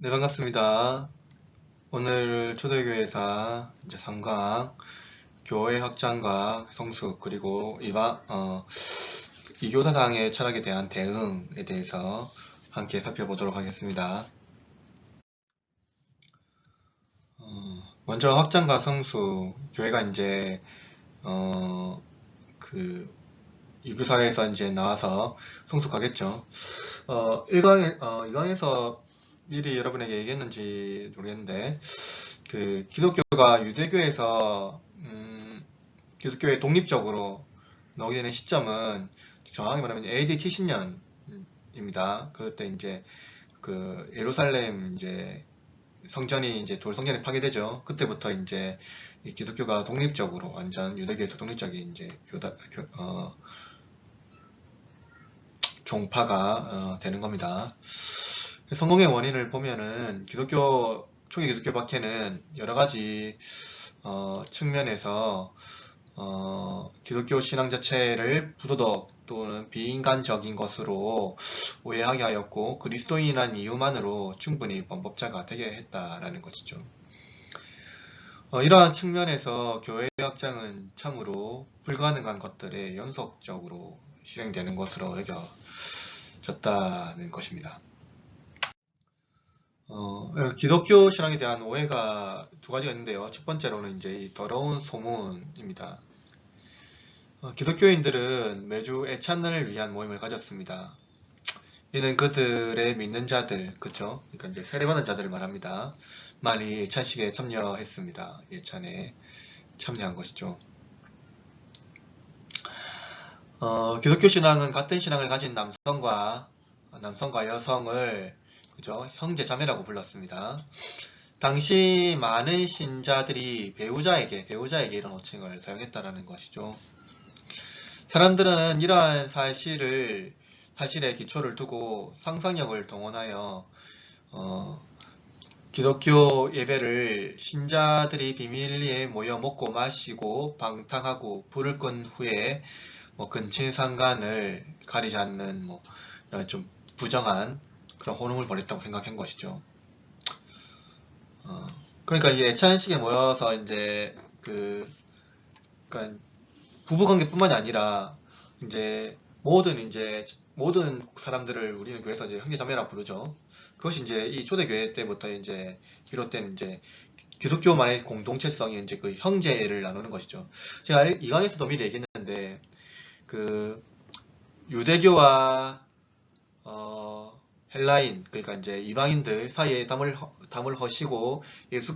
네, 반갑습니다. 오늘 초대교회사 이제 3강 교회 확장과 성숙 그리고 이교사상의 철학에 대한 대응에 대해서 함께 살펴보도록 하겠습니다. 먼저 확장과 성숙 교회가 이제 이교사에서 이제 나와서 성숙하겠죠. 1강에서 미리 여러분에게 얘기했는지 모르겠는데, 기독교가 유대교에서, 기독교에 독립적으로 나오게 되는 시점은 정확히 말하면 AD 70년입니다. 그때 이제, 예루살렘 이제 성전이 이제 돌성전이 파괴되죠. 그때부터 이제 이 기독교가 독립적으로, 완전 유대교에서 독립적인 이제 종파가 되는 겁니다. 성공의 원인을 보면은 초기 기독교 박해는 여러 가지 측면에서 기독교 신앙 자체를 부도덕 또는 비인간적인 것으로 오해하게 하였고 그리스도인이란 이유만으로 충분히 범법자가 되게 했다라는 것이죠. 이러한 측면에서 교회 확장은 참으로 불가능한 것들에 연속적으로 실행되는 것으로 여겨졌다는 것입니다. 기독교 신앙에 대한 오해가 두 가지가 있는데요. 첫 번째로는 이제 이 더러운 소문입니다. 기독교인들은 매주 애찬을 위한 모임을 가졌습니다. 이는 그들의 믿는 자들, 그쵸? 그러니까 이제 세례받은 자들을 말합니다. 많이 애찬식에 참여했습니다. 애찬에 참여한 것이죠. 기독교 신앙은 같은 신앙을 가진 남성과 여성을 그죠? 형제 자매라고 불렀습니다. 당시 많은 신자들이 배우자에게 이런 호칭을 사용했다라는 것이죠. 사람들은 이러한 사실에 기초를 두고 상상력을 동원하여 기독교 예배를 신자들이 비밀리에 모여 먹고 마시고 방탕하고 불을 끈 후에 근친상간을 가리지 않는 이런 좀 부정한 그런 혼음을 벌였다고 생각한 것이죠. 그러니까 이 애찬식에 모여서 이제 그러니까 부부관계뿐만이 아니라 이제 모든 사람들을 우리는 교회에서 이제 형제자매라고 부르죠. 그것이 이제 이 초대교회 때부터 이제 비롯된 이제 기독교만의 공동체성이 이제 그 형제를 나누는 것이죠. 제가 이 강에서도 미리 얘기했는데 유대교와 헬라인, 그러니까 이제 이방인들 사이에 담을 허시고 예수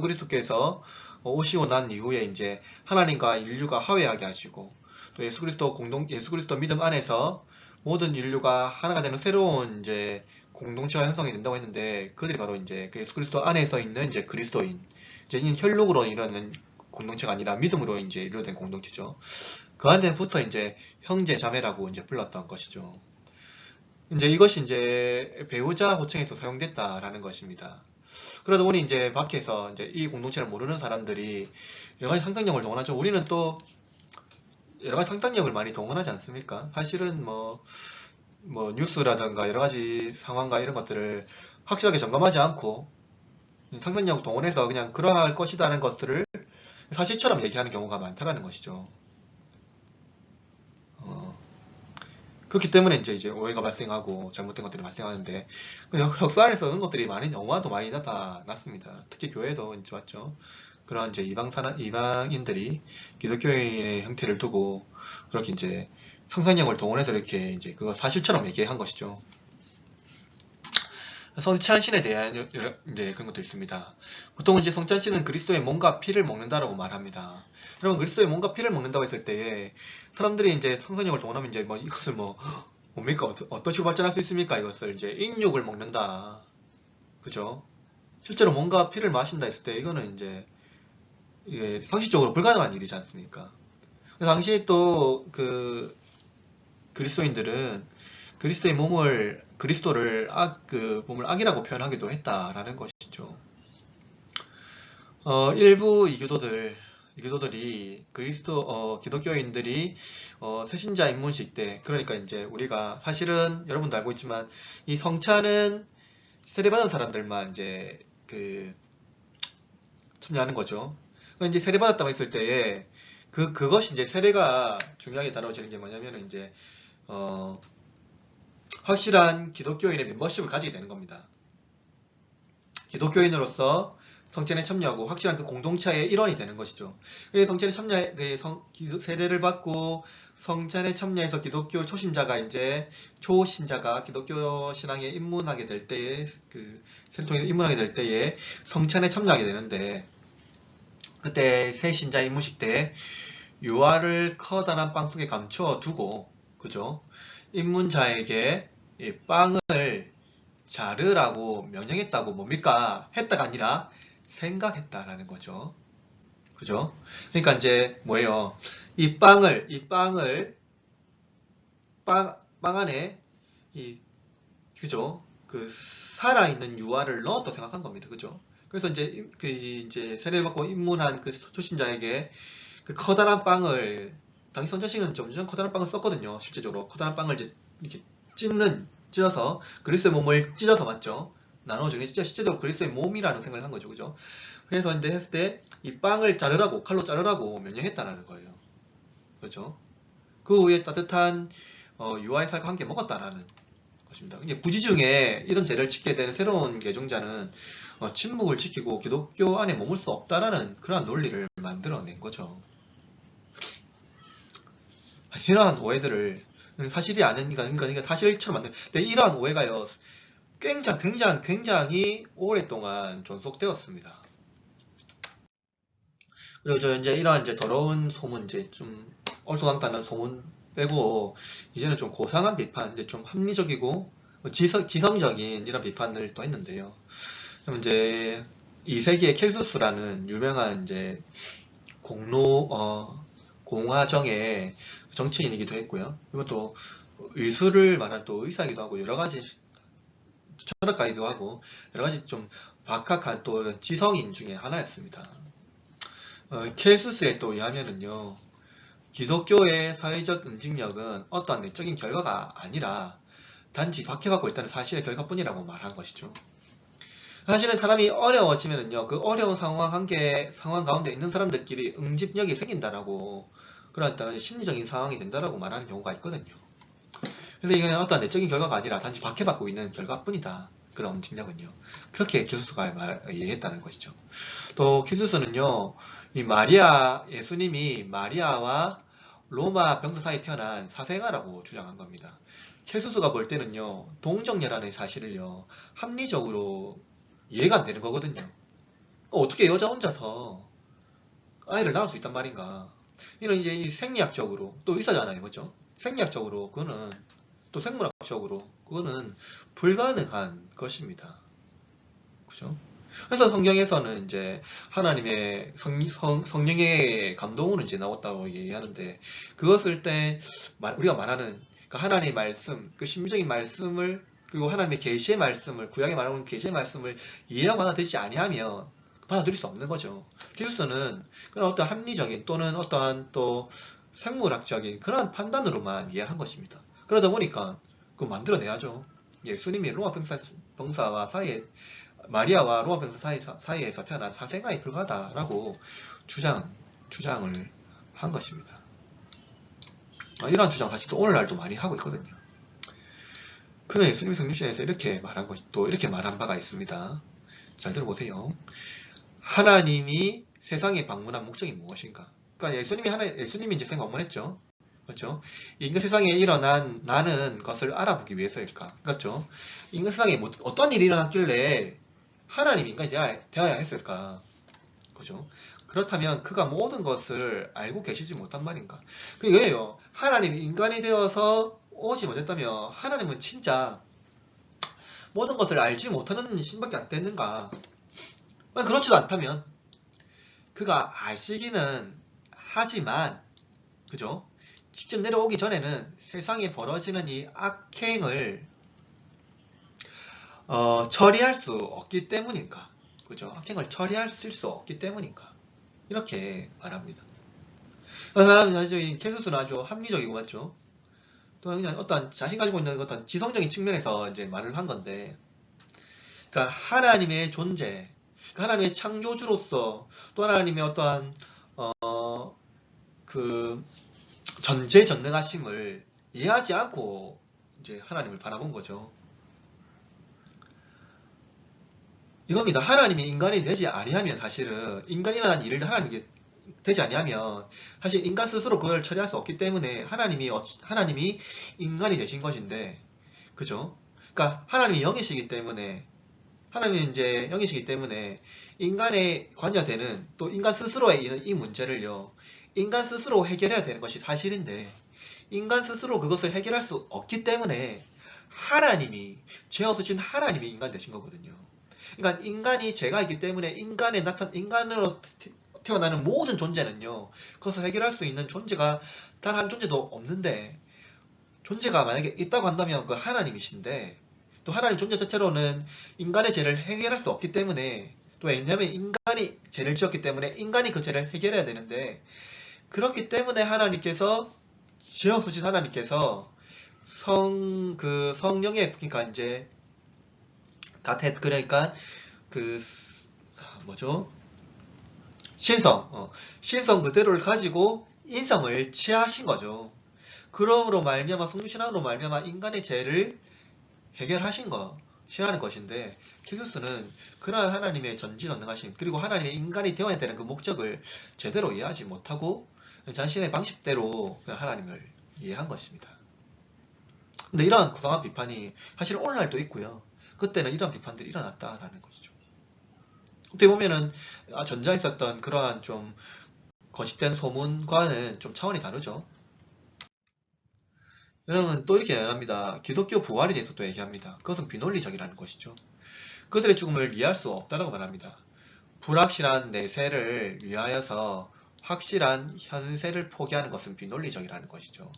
그리스도께서 오시고 난 이후에 이제 하나님과 인류가 화해하게 하시고 또 예수 그리스도 믿음 안에서 모든 인류가 하나가 되는 새로운 이제 공동체가 형성이 된다고 했는데 그들이 바로 이제 그 예수 그리스도 안에서 있는 이제 그리스도인, 이제 혈육으로 이루어진 공동체가 아니라 믿음으로 이제 이루어진 공동체죠. 그 안에부터 이제 형제 자매라고 이제 불렀던 것이죠. 이제 이것이 이제 배우자 호칭에 또 사용됐다라는 것입니다. 그러다 보니 이제 밖에서 이제 이 공동체를 모르는 사람들이 여러 가지 상상력을 동원하죠. 우리는 또 여러 가지 상상력을 많이 동원하지 않습니까? 사실은 뉴스라든가 여러 가지 상황과 이런 것들을 확실하게 점검하지 않고 상상력을 동원해서 그냥 그러할 것이라는 것들을 사실처럼 얘기하는 경우가 많다라는 것이죠. 그렇기 때문에 이제 오해가 발생하고 잘못된 것들이 발생하는데 역사 안에서 그런 것들이 너무나도 많이 나타났습니다. 특히 교회도 이제 왔죠. 그런 이제 이방인들이 기독교인의 형태를 두고 그렇게 이제 상상력을 동원해서 이렇게 이제 그거 사실처럼 얘기한 것이죠. 성찬신에 대한 이제 그런 것도 있습니다. 보통 이제 성찬신은 그리스도의 몸과 피를 먹는다라고 말합니다. 여러분 그리스도의 몸과 피를 먹는다고 했을 때에 사람들이 이제 상상력을 동원하면 이제 이것을 뭡니까? 어떤 식으로 발전할 수 있습니까? 이것을 이제 인육을 먹는다. 그죠? 실제로 몸과 피를 마신다 했을 때 이거는 이제 이게 상식적으로 불가능한 일이지 않습니까? 당시 또 그리스도인들은 그리스도를 몸을 악이라고 표현하기도 했다라는 것이죠. 일부 이교도들이 기독교인들이 새신자 입문식 때, 그러니까 이제 우리가 사실은 여러분도 알고 있지만 이 성찬은 세례받은 사람들만 이제 참여하는 거죠. 그러니까 이제 세례받았다고 했을 때에 그것이 이제 세례가 중요하게 다뤄지는 게 뭐냐면은 이제 확실한 기독교인의 멤버십을 가지게 되는 겁니다. 기독교인으로서 성찬에 참여하고 확실한 그 공동체의 일원이 되는 것이죠. 그래서 성찬에 세례를 받고 성찬에 참여해서 기독교 초신자가 기독교 신앙에 입문하게 될 때에 세례를 통해서 입문하게 될 때에 성찬에 참여하게 되는데, 그때 새 신자 입문식 때 유아를 커다란 빵 속에 감추어 두고, 그죠? 입문자에게 이 빵을 자르라고 명령했다고 뭡니까? 했다가 아니라 생각했다라는 거죠. 그죠? 그러니까 이제 뭐예요? 빵 안에 그죠? 살아있는 유아를 넣었다고 생각한 겁니다. 그죠? 그래서 이제 세례를 받고 입문한 그 초신자에게 그 커다란 빵을, 당시 선자식은 점점 커다란 빵을 썼거든요. 실제적으로 커다란 빵을 이제 이렇게 찢어서 그리스도의 몸을 찢어서, 맞죠? 나눠주는 게 실제적으로 그리스도의 몸이라는 생각을 한 거죠. 그죠? 그래서 이제 했을 때 이 빵을 칼로 자르라고 명령했다라는 거예요. 그렇죠? 그 후에 따뜻한 유아의 살과 함께 먹었다라는 것입니다. 이제 부지중에 이런 죄를 짓게 되는 새로운 개종자는 침묵을 지키고 기독교 안에 머물 수 없다라는 그러한 논리를 만들어낸 거죠. 이러한 오해들을 사실이 아닌 그러니까 사실처럼 만드는. 근데 이러한 오해가요, 굉장히 오랫동안 존속되었습니다. 그리고 이제 이러한 이제 더러운 소문, 이제 좀 얼토당토하는 소문 빼고 이제는 좀 고상한 비판, 이제 좀 합리적이고 지성적인 이런 비판을 또 했는데요. 그럼 이제 2세기의 켈수스라는 유명한 이제 공화정의 정치인이기도 했고요. 그리고 또 의술을 말한 또 의사이기도 하고 여러 가지 철학가이기도 하고 여러 가지 좀 박학한 또 지성인 중에 하나였습니다. 켈수스에 또 의하면은요, 기독교의 사회적 응징력은 어떠한 내적인 결과가 아니라 단지 박해받고 있다는 사실의 결과뿐이라고 말한 것이죠. 사실은 사람이 어려워지면은요, 그 어려운 상황 가운데 있는 사람들끼리 응집력이 생긴다라고, 그런 심리적인 상황이 된다라고 말하는 경우가 있거든요. 그래서 이건 어떠한 내적인 결과가 아니라 단지 박해받고 있는 결과뿐이다. 그런 응집력은요. 그렇게 켈수스가 이해했다는 것이죠. 또 켈수스는요, 예수님이 마리아와 로마 병사 사이에 태어난 사생아라고 주장한 겁니다. 켈수스가 볼 때는요, 동정녀라는 사실을요, 합리적으로 이해가 안 되는 거거든요. 어떻게 여자 혼자서 아이를 낳을 수 있단 말인가? 이런 이제 이 생리학적으로, 또 의사잖아요, 그죠? 생리학적으로 그거는, 또 생물학적으로 그거는 불가능한 것입니다. 그죠? 그래서 성경에서는 이제 하나님의 성령의 감동으로 이제 나왔다고 얘기하는데, 그것을 우리가 말하는 그 하나님의 말씀, 그 신비적인 말씀을, 그리고 하나님의 계시의 말씀을, 구약에 말하는 계시의 말씀을 이해하고 받아들이지 아니하면 받아들일 수 없는 거죠. 그리스도는 그런 어떤 합리적인 또는 어떠한 또 생물학적인 그런 판단으로만 이해한 것입니다. 그러다 보니까 그거 만들어내야죠. 예수님이 로마 병사와 마리아와 로마 병사 사이에서 태어난 사생아에 불과하다라고 주장을 한 것입니다. 이러한 주장 사실 또 오늘날도 많이 하고 있거든요. 그는 예수님이 성육신에서 이렇게 말한 바가 있습니다. 잘 들어보세요. 하나님이 세상에 방문한 목적이 무엇인가? 그러니까 예수님이 이제 세상에 방문했죠. 그렇죠? 인간 세상에 일어난 나는 것을 알아보기 위해서일까? 그렇죠? 인간 세상에 어떤 일이 일어났길래 하나님이 인간이 되어야 했을까? 그죠? 그렇다면 그가 모든 것을 알고 계시지 못한 말인가? 그게 왜요? 하나님이 인간이 되어서 오지 못했다면 하나님은 진짜 모든 것을 알지 못하는 신밖에 안 됐는가? 그렇지도 않다면 그가 아시기는 하지만, 그죠? 직접 내려오기 전에는 세상에 벌어지는 이 악행을 처리할 수 없기 때문인가? 그죠? 악행을 처리할 수 없기 때문인가? 이렇게 말합니다. 그 사람은 사실 켈수스는 아주 합리적이고, 맞죠? 또 그냥 어떤 자신 가지고 있는 어떤 지성적인 측면에서 이제 말을 한 건데, 그러니까 하나님의 존재, 하나님의 창조주로서 또 하나님의 어떠한 그 전제전능하심을 이해하지 않고 이제 하나님을 바라본 거죠. 이겁니다. 하나님이 인간이 되지 아니하면 사실은 인간이라는 일을 하나님이 되지 아니하면 사실 인간 스스로 그걸 처리할 수 없기 때문에 하나님이 인간이 되신 것인데, 그죠? 그러니까 하나님이 영이시기 때문에 하나님이 이제 영이시기 때문에 인간에 관여되는 또 인간 스스로의 이 문제를요, 인간 스스로 해결해야 되는 것이 사실인데 인간 스스로 그것을 해결할 수 없기 때문에 하나님이 죄 없으신 하나님이 인간 되신 거거든요. 그러니까 인간이 죄가 있기 때문에 인간으로 태어나는 모든 존재는요, 그것을 해결할 수 있는 존재가 단 한 존재도 없는데, 존재가 만약에 있다고 한다면 그 하나님이신데, 또 하나님 존재 자체로는 인간의 죄를 해결할 수 없기 때문에, 또 왜냐하면 인간이 죄를 지었기 때문에 인간이 그 죄를 해결해야 되는데, 그렇기 때문에 하나님께서, 죄 없으신 하나님께서 성령의, 그러니까 이제 그러니까 그 뭐죠? 신성 그대로를 가지고 인성을 취하신 거죠. 그러므로 말미암아 성육신함으로 말미암아 인간의 죄를 해결하신 것이라는 것인데, 킬루스는 그러한 하나님의 전지전능하심 그리고 하나님의 인간이 되어야 되는 그 목적을 제대로 이해하지 못하고 자신의 방식대로 하나님을 이해한 것입니다. 근데 이러한 고상한 비판이 사실 오늘날도 있고요. 그때는 이런 비판들이 일어났다라는 것이죠. 어떻게 보면은 전자에 있었던 그러한 좀 거짓된 소문과는 좀 차원이 다르죠. 여러분 또 이렇게 얘기합니다. 기독교 부활에 대해서 또 얘기합니다. 그것은 비논리적이라는 것이죠. 그들의 죽음을 이해할 수 없다고 말합니다. 불확실한 내세를 위하여서 확실한 현세를 포기하는 것은 비논리적이라는 것이죠.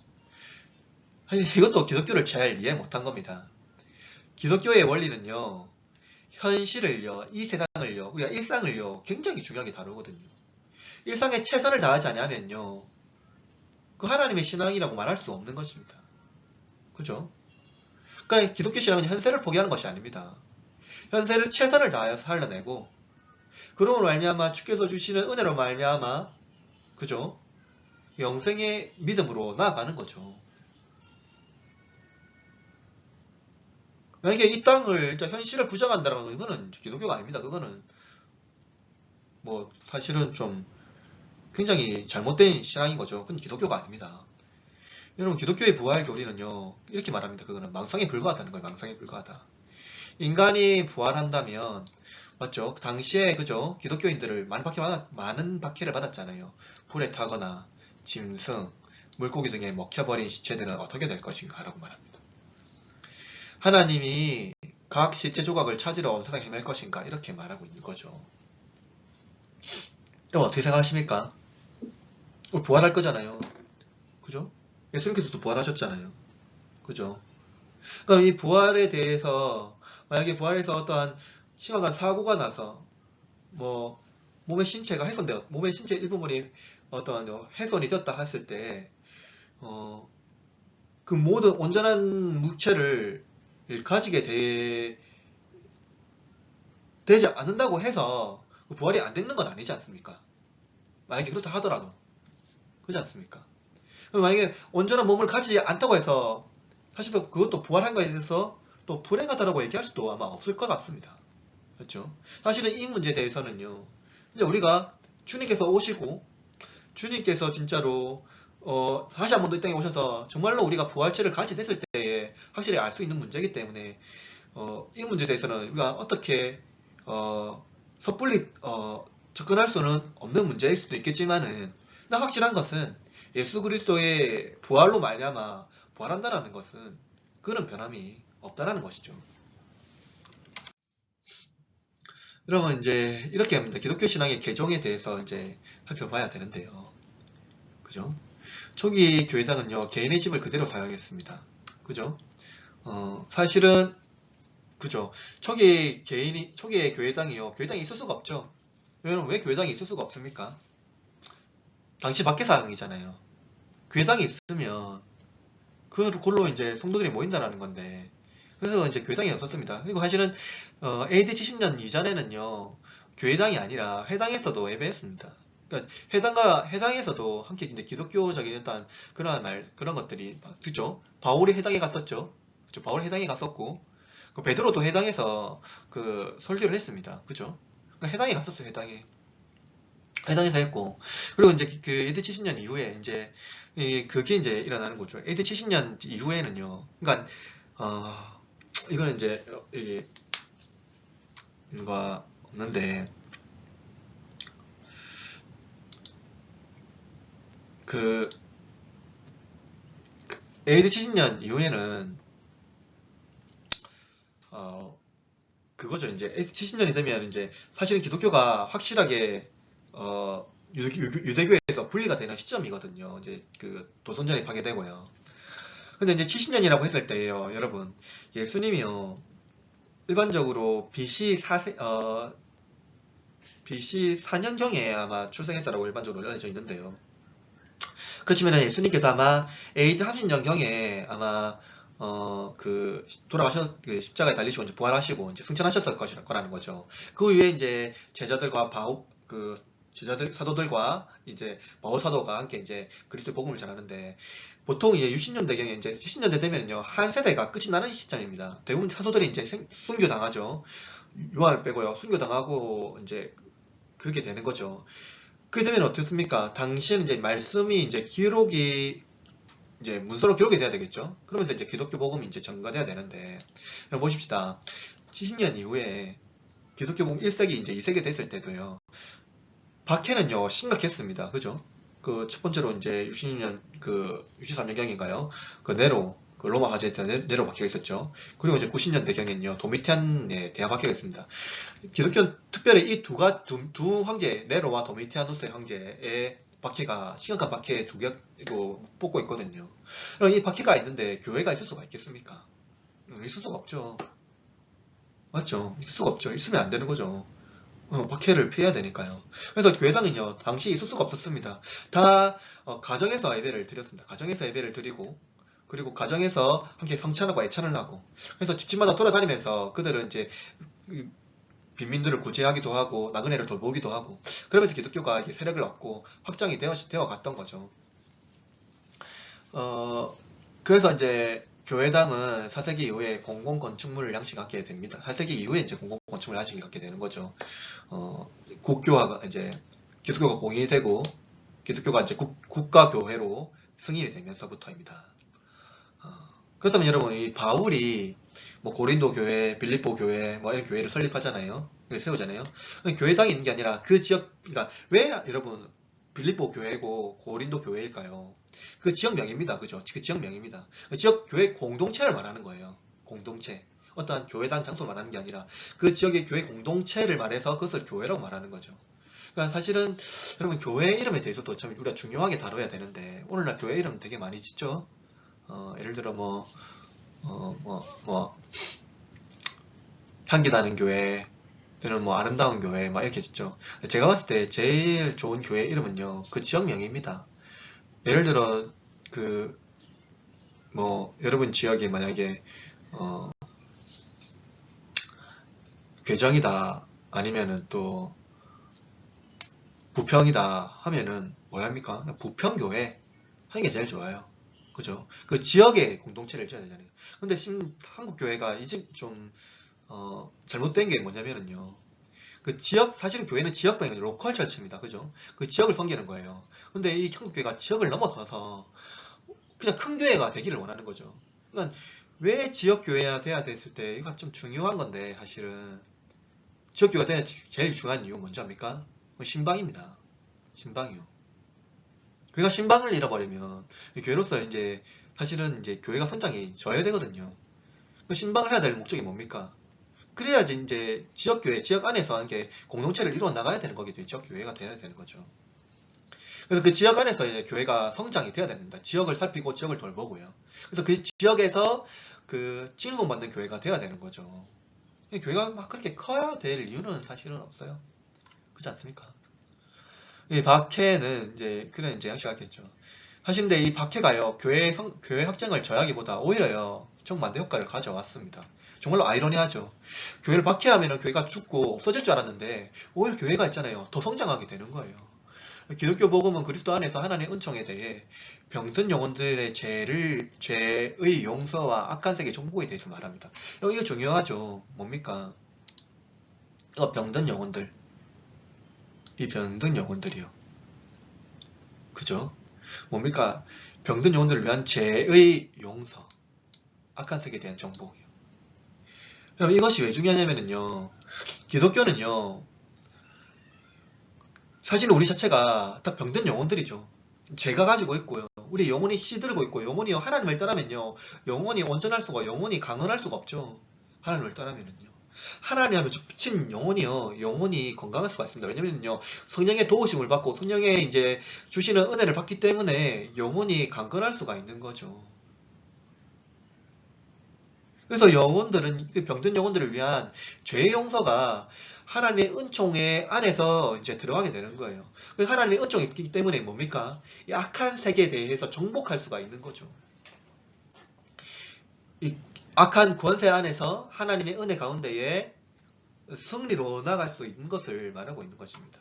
사실 이것도 기독교를 잘 이해 못한 겁니다. 기독교의 원리는요, 현실을요, 이 세상을요, 우리가 일상을요, 굉장히 중요하게 다루거든요. 일상에 최선을 다하지 않으면요, 그 하나님의 신앙이라고 말할 수 없는 것입니다. 그죠? 그러니까 기독교 신앙은 현세를 포기하는 것이 아닙니다. 현세를 최선을 다하여서 살려내고, 그러므로 말미암아 주께서 주시는 은혜로 말미암아, 그죠? 영생의 믿음으로 나아가는 거죠. 만약에 이 땅을 현실을 부정한다는 건 이거는 기독교가 아닙니다. 그거는 뭐 사실은 좀 굉장히 잘못된 신앙인 거죠. 그건 기독교가 아닙니다. 여러분 기독교의 부활 교리는요, 이렇게 말합니다. 그거는 망상에 불과하다는 거예요. 망상에 불과하다. 인간이 부활한다면, 맞죠? 그 당시에 그죠? 기독교인들을 많은 박해를 받았잖아요. 불에 타거나 짐승, 물고기 등에 먹혀버린 시체들은 어떻게 될 것인가 라고 말합니다. 하나님이 각 시체 조각을 찾으러 온 세상에 헤맬 것인가 이렇게 말하고 있는 거죠. 그럼 어떻게 생각하십니까? 부활할 거잖아요. 그죠? 예수님께서도 부활하셨잖아요. 그죠? 그럼 이 부활에 대해서 만약에 부활에서 어떠한 심각한 사고가 나서 뭐 몸의 신체가 몸의 신체 일부분이 어떠한 훼손이 되었다 했을 때 그 모든 온전한 물체를 가지게 되지 않는다고 해서 부활이 안 되는 건 아니지 않습니까? 만약에 그렇다 하더라도 그렇지 않습니까? 그럼 만약에 온전한 몸을 가지지 않다고 해서 사실 그것도 부활한 거에 대해서 또 불행하다라고 얘기할 수도 아마 없을 것 같습니다. 그렇죠? 사실은 이 문제에 대해서는요, 이제 우리가 주님께서 오시고 주님께서 진짜로 다시 한 번 더 이 땅에 오셔서 정말로 우리가 부활체를 같이 됐을 때에 확실히 알 수 있는 문제이기 때문에 이 문제에 대해서는 우리가 어떻게 섣불리 접근할 수는 없는 문제일 수도 있겠지만은, 확실한 것은 예수 그리스도의 부활로 말미암아 부활한다라는 것은 그런 변함이 없다라는 것이죠. 그러면 이제 이렇게 합니다. 기독교 신앙의 개종에 대해서 이제 살펴봐야 되는데요. 그죠? 초기 교회당은요, 개인의 집을 그대로 사용했습니다. 그죠? 사실은, 그죠? 초기의 교회당이요, 교회당이 있을 수가 없죠. 여러분, 왜 교회당이 있을 수가 없습니까? 당시 밖에 사항이잖아요. 교회당이 있으면, 그걸로 이제 성도들이 모인다라는 건데, 그래서 이제 교회당이 없었습니다. 그리고 사실은 AD 70년 이전에는요, 교회당이 아니라 회당에서도 예배했습니다. 그러니까 회당에서도 함께 이제 기독교적인 일단 그런 것들이 그죠? 바울이 회당에 갔었죠. 그죠? 바울이 회당에 갔었고, 그 베드로도 회당에서 그 설교를 했습니다. 그죠? 그러니까 회당에 갔었어요. 회당에서 했고, 그리고 이제 그 AD 70년 이후에 이제 그게 이제 일어나는 거죠. AD 70년 이후에는요, 그러니까 이거는 이제 이게 뭔가 없는데 그 AD 70년 이후에는 그거죠. 이제 AD 70년이 되면 이제 사실은 기독교가 확실하게 유대교에서 분리가 되는 시점이거든요. 이제 그 도선전이 파괴되고요. 근데 이제 70년이라고 했을 때예요, 여러분. 예수님이요, 일반적으로 BC 4년경에 아마 출생했다라고 일반적으로 알려져 있는데요. 그렇지만 예수님께서 아마 AD 30년경에 아마 그 십자가에 달리시고 이제 부활하시고 이제 승천하셨을 거라는 거죠. 그 이후에 이제 제자들과 사도들과 이제 바울 사도가 함께 이제 그리스도의 복음을 전하는데, 보통 이제 60년대경에 이제 70년대 되면요, 한 세대가 끝이 나는 시점입니다. 대부분 사도들이 이제 순교 당하죠. 요한을 빼고요, 순교 당하고 이제 그렇게 되는 거죠. 그렇게 되면 어떻습니까? 당시에는 이제 말씀이 이제 이제 문서로 기록이 돼야 되겠죠? 그러면서 이제 기독교 복음이 이제 전가돼야 되는데, 그럼 보십시다. 70년 이후에 기독교 복음 1세기 이제 2세기 됐을 때도요, 박해는요, 심각했습니다. 그죠? 그 첫 번째로 이제 63년경인가요? 그 네로, 그 로마 화재 때 네로 박해가 있었죠. 그리고 이제 90년대경엔요, 도미티안의 대학 박해가 있습니다. 기독교는 특별히 이 두 황제, 네로와 도미티아누스의 황제의 박해가, 심각한 박해 두 개로 뽑고 있거든요. 그럼 이 박해가 있는데 교회가 있을 수가 있겠습니까? 있을 수가 없죠. 맞죠? 있을 수가 없죠. 있으면 안 되는 거죠. 박해를 피해야 되니까요. 그래서 교회당은요, 당시 있을 수가 없었습니다. 다 가정에서 예배를 드렸습니다. 가정에서 예배를 드리고, 그리고 가정에서 함께 성찬하고 애찬을 하고, 그래서 집집마다 돌아다니면서 그들은 이제 빈민들을 구제하기도 하고 나그네를 돌보기도 하고, 그러면서 기독교가 이렇게 세력을 얻고 확장이 되어 갔던 거죠. 그래서 이제 교회당은 4세기 이후에 공공건축물을 양식하게 됩니다. 4세기 이후에 이제 공공건축물을 양식하게 되는 거죠. 국교화가 이제 기독교가 공인이 되고 기독교가 이제 국가교회로 승인이 되면서부터입니다. 그렇다면 여러분, 이 바울이 뭐 고린도 교회, 빌립보 교회 뭐 이런 교회를 설립하잖아요. 세우잖아요. 교회당이 있는 게 아니라 그 지역, 그러니까 왜 여러분 빌립보 교회고 고린도 교회일까요? 그 지역명입니다. 그죠? 그 지역명입니다. 그 지역 교회 공동체를 말하는 거예요. 공동체. 어떠한 교회당 장소를 말하는 게 아니라 그 지역의 교회 공동체를 말해서 그것을 교회라고 말하는 거죠. 그러니까 사실은 여러분, 교회 이름에 대해서도 참 우리가 중요하게 다뤄야 되는데, 오늘날 교회 이름 되게 많이 짓죠. 예를 들어 향기 나는 교회, 또는 뭐 아름다운 교회 막 이렇게 짓죠. 제가 봤을 때 제일 좋은 교회 이름은요, 그 지역명입니다. 예를 들어 여러분 지역에 만약에 괴정이다, 아니면은 또 부평이다 하면은 뭐랍니까? 부평교회 하는 게 제일 좋아요. 그죠? 그 지역의 공동체를 지어야 되잖아요. 근데 한국교회가 이제 좀 잘못된 게 뭐냐면은요, 그 지역, 사실은 교회는 지역성이 아니라 로컬 철치입니다. 그죠? 그 지역을 섬기는 거예요. 근데 이 한국교회가 지역을 넘어서서 그냥 큰 교회가 되기를 원하는 거죠. 그러니까 왜 지역교회가 돼야 됐을 때, 이거 좀 중요한 건데, 사실은 지역교회가 돼야 제일 중요한 이유 뭔지 압니까? 신방입니다. 신방이요. 교회가 신방을 잃어버리면 교회로서 이제 사실은 이제 교회가 성장이 져야 되거든요. 그 신방을 해야 될 목적이 뭡니까? 그래야지 이제 지역교회, 지역 안에서 이렇게 공동체를 이루어 나가야 되는 거기 때문에 지역교회가 돼야 되는 거죠. 그래서 그 지역 안에서 이제 교회가 성장이 돼야 됩니다. 지역을 살피고 지역을 돌보고요. 그래서 그 지역에서 그 칭송받는 교회가 돼야 되는 거죠. 교회가 막 그렇게 커야 될 이유는 사실은 없어요. 그렇지 않습니까? 이 박해는 이제 그런 이제 양식하겠죠. 하신데 이 박해가요, 교회 확장을 저하기보다 오히려요, 정반대 효과를 가져왔습니다. 정말로 아이러니하죠. 교회를 박해하면 교회가 죽고 없어질 줄 알았는데, 오히려 교회가 있잖아요, 더 성장하게 되는 거예요. 기독교 복음은 그리스도 안에서 하나님의 은총에 대해 병든 영혼들의 죄의 용서와 악한 세계 정복에 대해서 말합니다. 이거 중요하죠. 뭡니까? 병든 영혼들. 이 병든 영혼들이요. 그죠? 뭡니까? 병든 영혼들을 위한 죄의 용서. 악한 세계에 대한 정복이요. 그럼 이것이 왜 중요하냐면요. 기독교는요. 사실은 우리 자체가 다 병든 영혼들이죠. 죄가 가지고 있고요. 우리 영혼이 시들고 있고, 영혼이 하나님을 떠나면요. 영혼이 온전할 수가, 영혼이 강건할 수가 없죠. 하나님을 떠나면은요. 하나님하고 붙인 영혼이요. 영혼이 건강할 수가 있습니다. 왜냐면요. 성령의 도우심을 받고, 성령의 이제 주시는 은혜를 받기 때문에 영혼이 강건할 수가 있는 거죠. 그래서 영혼들은, 병든 영혼들을 위한 죄의 용서가 하나님의 은총의 안에서 이제 들어가게 되는 거예요. 그래서 하나님의 은총이 있기 때문에 뭡니까? 이 악한 세계에 대해서 정복할 수가 있는 거죠. 이 악한 권세 안에서 하나님의 은혜 가운데에 승리로 나갈 수 있는 것을 말하고 있는 것입니다.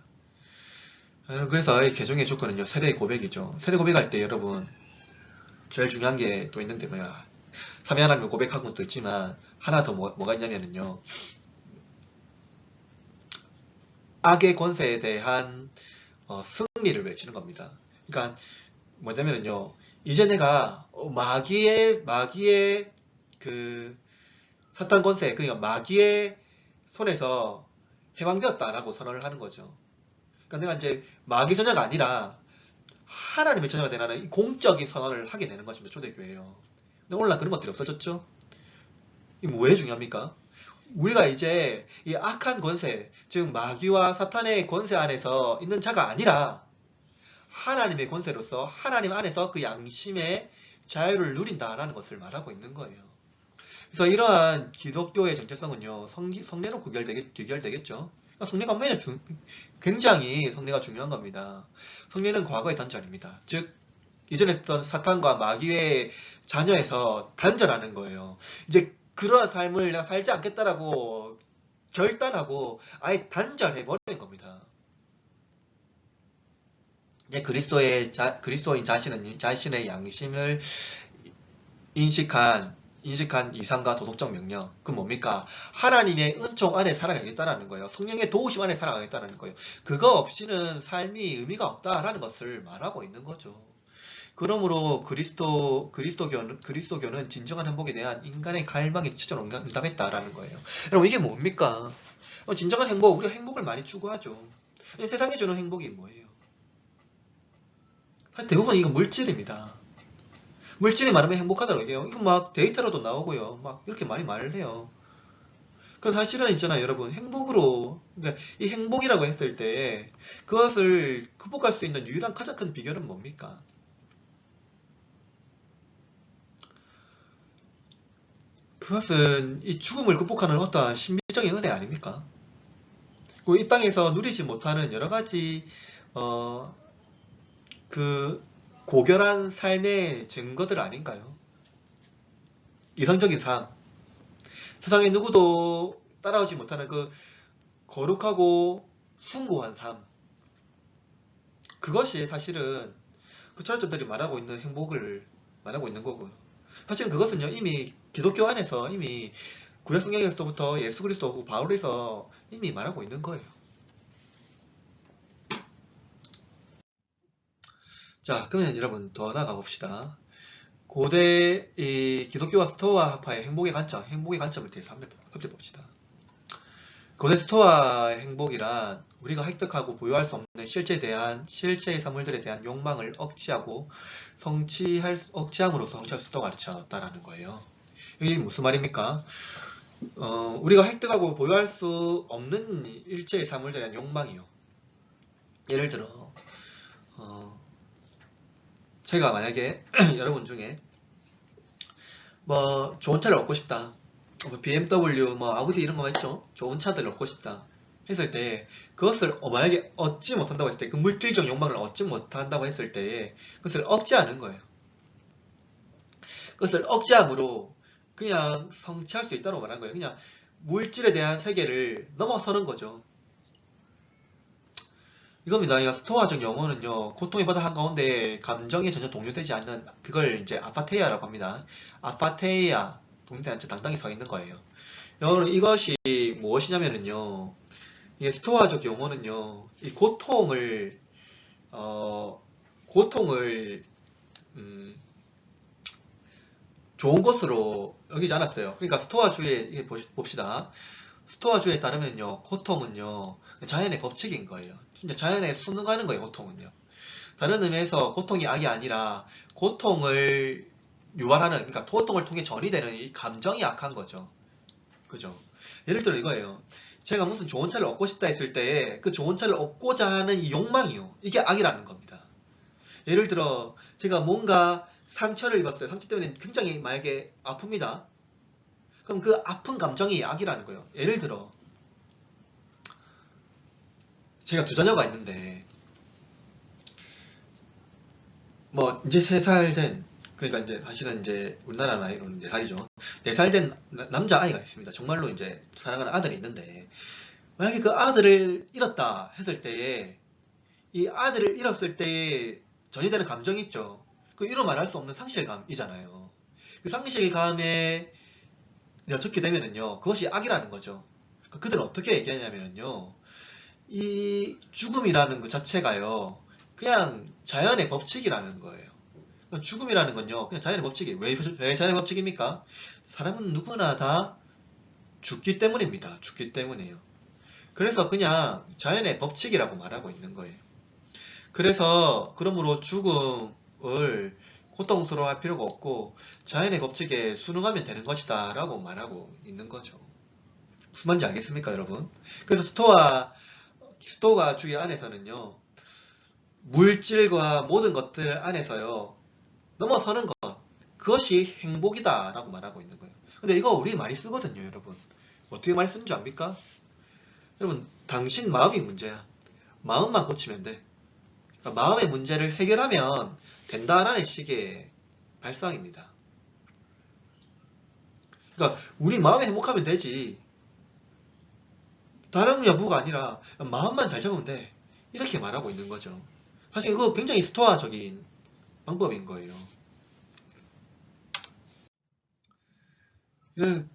그래서 이 개종의 조건은요, 세례 고백이죠. 세례 고백할 때 여러분, 제일 중요한 게 또 있는데 뭐야? 삼위 하나님을 고백한 것도 있지만 하나 더 뭐가 있냐면은요, 악의 권세에 대한 승리를 외치는 겁니다. 그러니까 뭐냐면은요, 이제 내가 마귀의 그 사탄 권세, 그러니까 마귀의 손에서 해방되었다라고 선언을 하는 거죠. 그러니까 내가 이제 마귀 전야가 아니라 하나님의 전야가 되라는 이 공적인 선언을 하게 되는 것입니다. 초대교회요. 근데 오늘날 그런 것들이 없어졌죠. 이게 왜 중요합니까? 우리가 이제 이 악한 권세, 즉 마귀와 사탄의 권세 안에서 있는 자가 아니라 하나님의 권세로서 하나님 안에서 그 양심의 자유를 누린다라는 것을 말하고 있는 거예요. 그래서 이러한 기독교의 정체성은요, 성례로 귀결되겠죠. 그러니까 성례가 굉장히 성례가 중요한 겁니다. 성례는 과거의 단절입니다. 즉 이전에 했던 사탄과 마귀의 자녀에서 단절하는 거예요. 이제 그러한 삶을 내가 살지 않겠다라고 결단하고 아예 단절해버리는 겁니다. 이제 그리스도인 자신의 양심을 인식한 이상과 도덕적 명령. 그건 뭡니까? 하나님의 은총 안에 살아가겠다는 거예요. 성령의 도우심 안에 살아가겠다는 거예요. 그거 없이는 삶이 의미가 없다라는 것을 말하고 있는 거죠. 그러므로 그리스도교는 진정한 행복에 대한 인간의 갈망에 치저로 응답했다라는 거예요. 여러분, 이게 뭡니까? 진정한 행복, 우리가 행복을 많이 추구하죠. 세상이 주는 행복이 뭐예요? 대부분 이거 물질입니다. 물질이 많으면 행복하다고 얘기해요. 이거 막 데이터로도 나오고요. 막 이렇게 많이 말을 해요. 그럼 사실은 있잖아요, 여러분. 그러니까 이 행복이라고 했을 때 그것을 극복할 수 있는 유일한 가장 큰 비결은 뭡니까? 그것은 이 죽음을 극복하는 어떠한 신비적인 은혜 아닙니까? 그리고 이 땅에서 누리지 못하는 여러 가지 그 고결한 삶의 증거들 아닌가요? 이상적인 삶, 세상에 누구도 따라오지 못하는 그 거룩하고 숭고한 삶, 그것이 사실은 그 철저들이 말하고 있는 행복을 말하고 있는 거고요. 사실은 그것은요, 이미 기독교 안에서 이미 구약 성경에서부터 예수 그리스도 바울에서 이미 말하고 있는 거예요. 자, 그러면 여러분 더 나가 봅시다. 고대 이 기독교와 스토아 학파의 행복의 관점을 대해서 살펴봅시다. 고대 스토아의 행복이란 우리가 획득하고 보유할 수 없는 실제의 사물들에 대한 욕망을 억지함으로써 성취할 수 있다고 가르쳤다라는 거예요. 이게 무슨 말입니까? 우리가 획득하고 보유할 수 없는 일체의 사물들에 대한 욕망이요. 예를 들어 제가 만약에 여러분 중에 뭐 좋은 차를 얻고 싶다, BMW, 뭐 아우디 이런 거 있죠. 좋은 차들 얻고 싶다. 했을 때 그것을 만약에 얻지 못한다고 했을 때 그 물질적 욕망을 얻지 못한다고 했을 때 그것을 억제하는 거예요. 그것을 억제함으로 그냥 성취할 수 있다고 말한 거예요. 그냥 물질에 대한 세계를 넘어서는 거죠. 이겁니다. 이 스토아적 영어는요, 고통의 바다 한가운데 감정이 전혀 동요되지 않는 그걸 이제 아파테이아라고 합니다. 아파테이아, 동요되지 않지 당당히 서 있는 거예요. 여러분 이것이 무엇이냐면은요, 이게 스토아적 용어는요, 이 고통을 고통을 좋은 것으로 여기지 않았어요. 그러니까 스토아주의 이게 봅시다. 스토아주에 따르면요, 고통은요 자연의 법칙인 거예요. 진짜 자연에 순응하는 거예요. 고통은요. 다른 의미에서 고통이 악이 아니라 고통을 유발하는, 그러니까 고통을 통해 전이되는 이 감정이 악한 거죠. 그죠? 예를 들어 이거예요. 제가 무슨 좋은 차를 얻고 싶다 했을 때 그 좋은 차를 얻고자 하는 이 욕망이요. 이게 악이라는 겁니다. 예를 들어 제가 뭔가 상처를 입었어요. 상처 때문에 굉장히 만약에 아픕니다. 그럼 그 아픈 감정이 악이라는 거예요. 예를 들어 제가 두 자녀가 있는데 뭐 이제 3살 된, 그러니까 이제 사실은 이제 우리나라 나이로는 4살이죠. 4살 된 남자 아이가 있습니다. 정말로 이제 사랑하는 아들이 있는데 만약에 그 아들을 잃었다 했을 때에 이 아들을 잃었을 때에 전이되는 감정이 있죠. 그 이루 말할 수 없는 상실감이잖아요. 그 상실감에 적게 되면은요, 그것이 악이라는 거죠. 그들은 어떻게 얘기하냐면요, 이 죽음이라는 그 자체가요, 그냥 자연의 법칙이라는 거예요. 죽음이라는 건요, 그냥 자연의 법칙이에요. 왜 자연의 법칙입니까? 사람은 누구나 다 죽기 때문입니다. 죽기 때문이에요. 그래서 그냥 자연의 법칙이라고 말하고 있는 거예요. 그래서 그러므로 죽음을 고통스러워할 필요가 없고 자연의 법칙에 순응하면 되는 것이다 라고 말하고 있는 거죠. 무슨 말인지 알겠습니까 여러분? 그래서 스토아 주의 안에서는요, 물질과 모든 것들 안에서요 넘어서는 것, 그것이 행복이다 라고 말하고 있는 거예요. 근데 이거 우리 많이 쓰거든요 여러분. 어떻게 많이 쓰는 줄 압니까? 여러분, 당신 마음이 문제야. 마음만 고치면 돼. 그러니까 마음의 문제를 해결하면 된다라는 식의 발상입니다. 그러니까 우리 마음이 행복하면 되지, 다른 여부가 아니라 마음만 잘 잡으면 돼, 이렇게 말하고 있는 거죠. 사실 이거 굉장히 스토아적인 방법인 거예요.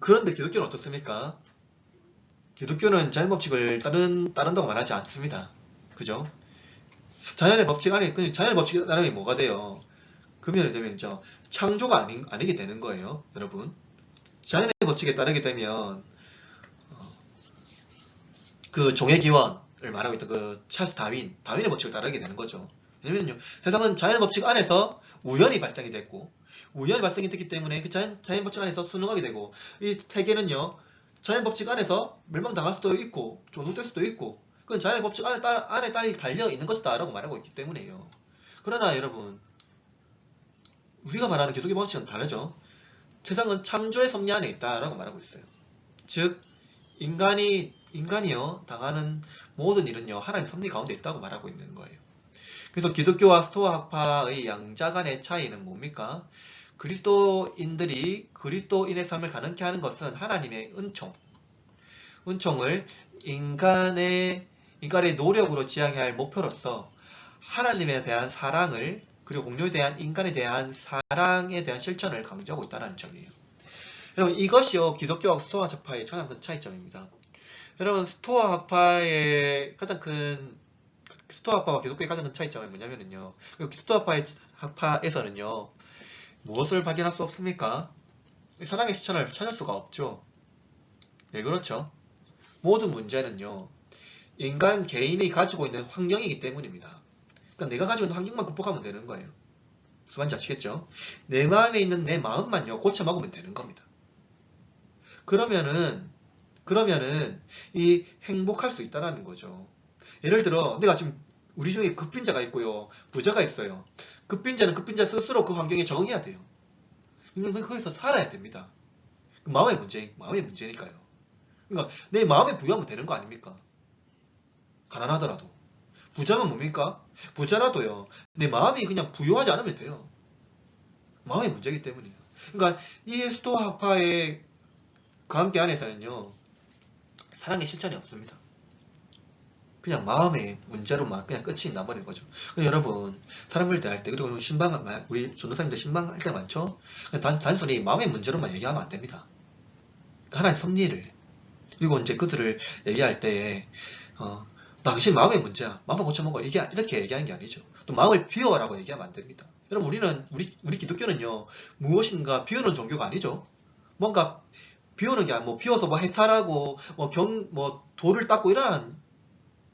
그런데 기독교는 어떻습니까? 기독교는 자연 법칙을 따른다고 말하지 않습니다. 그죠? 자연의 법칙 안에, 자연의 법칙 따르면 뭐가 돼요? 금연이 되면 창조가 아니게 되는 거예요, 여러분. 자연의 법칙에 따르게 되면 그 종의 기원을 말하고 있던 그 찰스 다윈의 법칙을 따르게 되는 거죠. 왜냐면요, 세상은 자연의 법칙 안에서 우연이 발생이 됐고, 우연이 발생이 됐기 때문에 그 자연 법칙 안에서 순응하게 되고, 이 세계는요, 자연 법칙 안에서 멸망당할 수도 있고, 존속될 수도 있고, 그건 자연의 법칙 안에 딸이 달려 있는 것이다 라고 말하고 있기 때문에요. 그러나 여러분, 우리가 말하는 기독교 법칙은 다르죠. 세상은 창조의 섭리 안에 있다라고 말하고 있어요. 즉 인간이요 당하는 모든 일은요 하나님 섭리 가운데 있다고 말하고 있는 거예요. 그래서 기독교와 스토아 학파의 양자 간의 차이는 뭡니까? 그리스도인들이 그리스도인의 삶을 가능케 하는 것은 하나님의 은총을 인간의 노력으로 지향해야 할 목표로서 하나님에 대한 사랑을, 그리고 공료에 대한 인간에 대한 사랑에 대한 실천을 강조하고 있다는 점이에요. 여러분, 이것이요 기독교와 스토아 학파의 가장 큰 차이점입니다. 여러분, 스토아 학파와 기독교의 가장 큰 차이점은 뭐냐면요, 스토아 학파에서는요 무엇을 발견할 수 없습니까? 사랑의 실천을 찾을 수가 없죠. 왜 그렇죠? 모든 문제는요 인간 개인이 가지고 있는 환경이기 때문입니다. 그러니까 내가 가지고 있는 환경만 극복하면 되는 거예요. 무슨 말인지 아시겠죠? 내 마음에 있는 내 마음만요 고쳐 먹으면 되는 겁니다. 그러면은 이 행복할 수 있다라는 거죠. 예를 들어 내가 지금 우리 중에 급빈자가 있고요 부자가 있어요. 급빈자는 급빈자 스스로 그 환경에 적응해야 돼요. 거기서 살아야 됩니다. 마음의 문제니까요. 그러니까 내 마음에 부여하면 되는 거 아닙니까? 가난하더라도. 부자면 뭡니까? 부자라도요. 내 마음이 그냥 부유하지 않으면 돼요. 마음의 문제이기 때문이에요. 그러니까 이 스토아파의 관계 안에서는요. 사랑의 실천이 없습니다. 그냥 마음의 문제로만 그냥 끝이 나버리는 거죠. 여러분, 사람을 대할 때, 그리고 우리 전도사님들 신방할 때 많죠? 그냥 단순히 마음의 문제로만 얘기하면 안 됩니다. 하나님 섭리를, 그리고 이제 그들을 얘기할 때에, 당신 마음의 문제야. 마음만 고쳐먹어. 이렇게 얘기하는 게 아니죠. 또 마음을 비워라고 얘기하면 안 됩니다. 여러분, 우리 기독교는요, 무엇인가 비우는 종교가 아니죠. 뭔가 비우는 게 아니고, 비워서 뭐 해탈하고, 돌을 닦고 이러한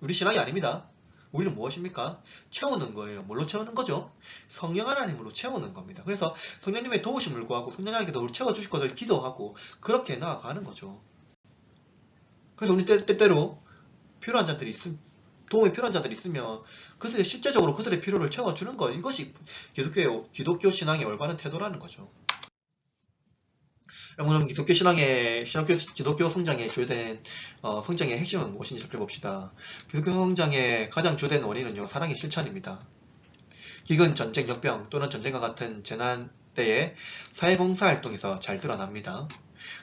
우리 신앙이 아닙니다. 우리는 무엇입니까? 채우는 거예요. 뭘로 채우는 거죠? 성령 하나님으로 채우는 겁니다. 그래서 성령님의 도우심을 구하고 성령 하나님께서 우리 채워주실 것을 기도하고 그렇게 나아가는 거죠. 그래서 우리 때때로 필요한 자들이 도움이 필요한 자들이 있으면 그들의 실제적으로 그들의 필요를 채워주는 것, 이것이 기독교 신앙의 올바른 태도라는 거죠. 여러분, 기독교 성장에 주된 성장의 핵심은 무엇인지 살펴봅시다. 기독교 성장의 가장 주된 원인은요, 사랑의 실천입니다. 기근, 전쟁, 역병 또는 전쟁과 같은 재난 때에 사회봉사활동에서 잘 드러납니다.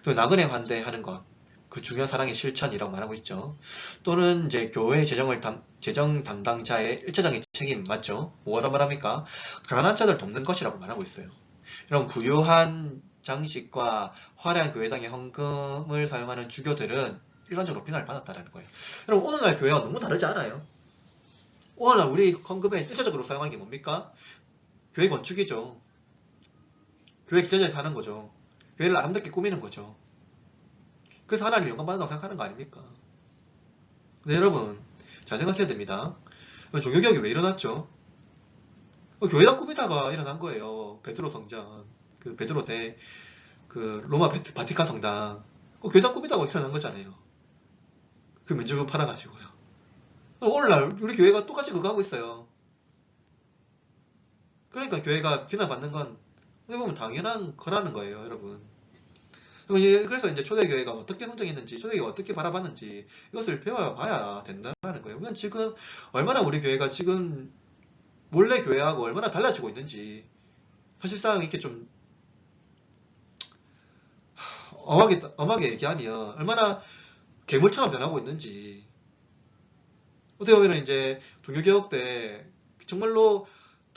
또 나그네 환대하는 것, 그 중요한 사랑의 실천이라고 말하고 있죠. 또는 이제 교회 재정 담당자의 일차적인 책임, 맞죠? 뭐라고 말합니까? 가난한 자들 돕는 것이라고 말하고 있어요. 이런 부유한 장식과 화려한 교회당의 헌금을 사용하는 주교들은 일반적으로 비난을 받았다는 거예요. 여러분, 오늘날 교회가 너무 다르지 않아요? 오늘날 우리 헌금에 일차적으로 사용하는 게 뭡니까? 교회 건축이죠. 교회 기자재에서 하는 거죠. 교회를 아름답게 꾸미는 거죠. 그래서 하나님 영광받는다고 생각하는 거 아닙니까? 근데 여러분, 잘 생각해야 됩니다. 종교개혁이 왜 일어났죠? 교회당 꾸미다가 일어난 거예요. 베드로 성전, 베드로 로마 바티칸 성당, 교회당 꾸미다가 일어난 거잖아요. 그 면적을 팔아가지고요. 오늘날 우리 교회가 똑같이 그거 하고 있어요. 그러니까 교회가 비난받는 건 어떻게 보면 당연한 거라는 거예요, 여러분. 그래서 이제 초대교회가 어떻게 성장했는지, 초대교회가 어떻게 바라봤는지 이것을 배워봐야 된다는 거예요. 그건 지금 얼마나 우리 교회가 지금 몰래 교회하고 얼마나 달라지고 있는지 사실상 이렇게 좀 엄하게 얘기하면 얼마나 괴물처럼 변하고 있는지. 어떻게 보면 이제 종교개혁 때 정말로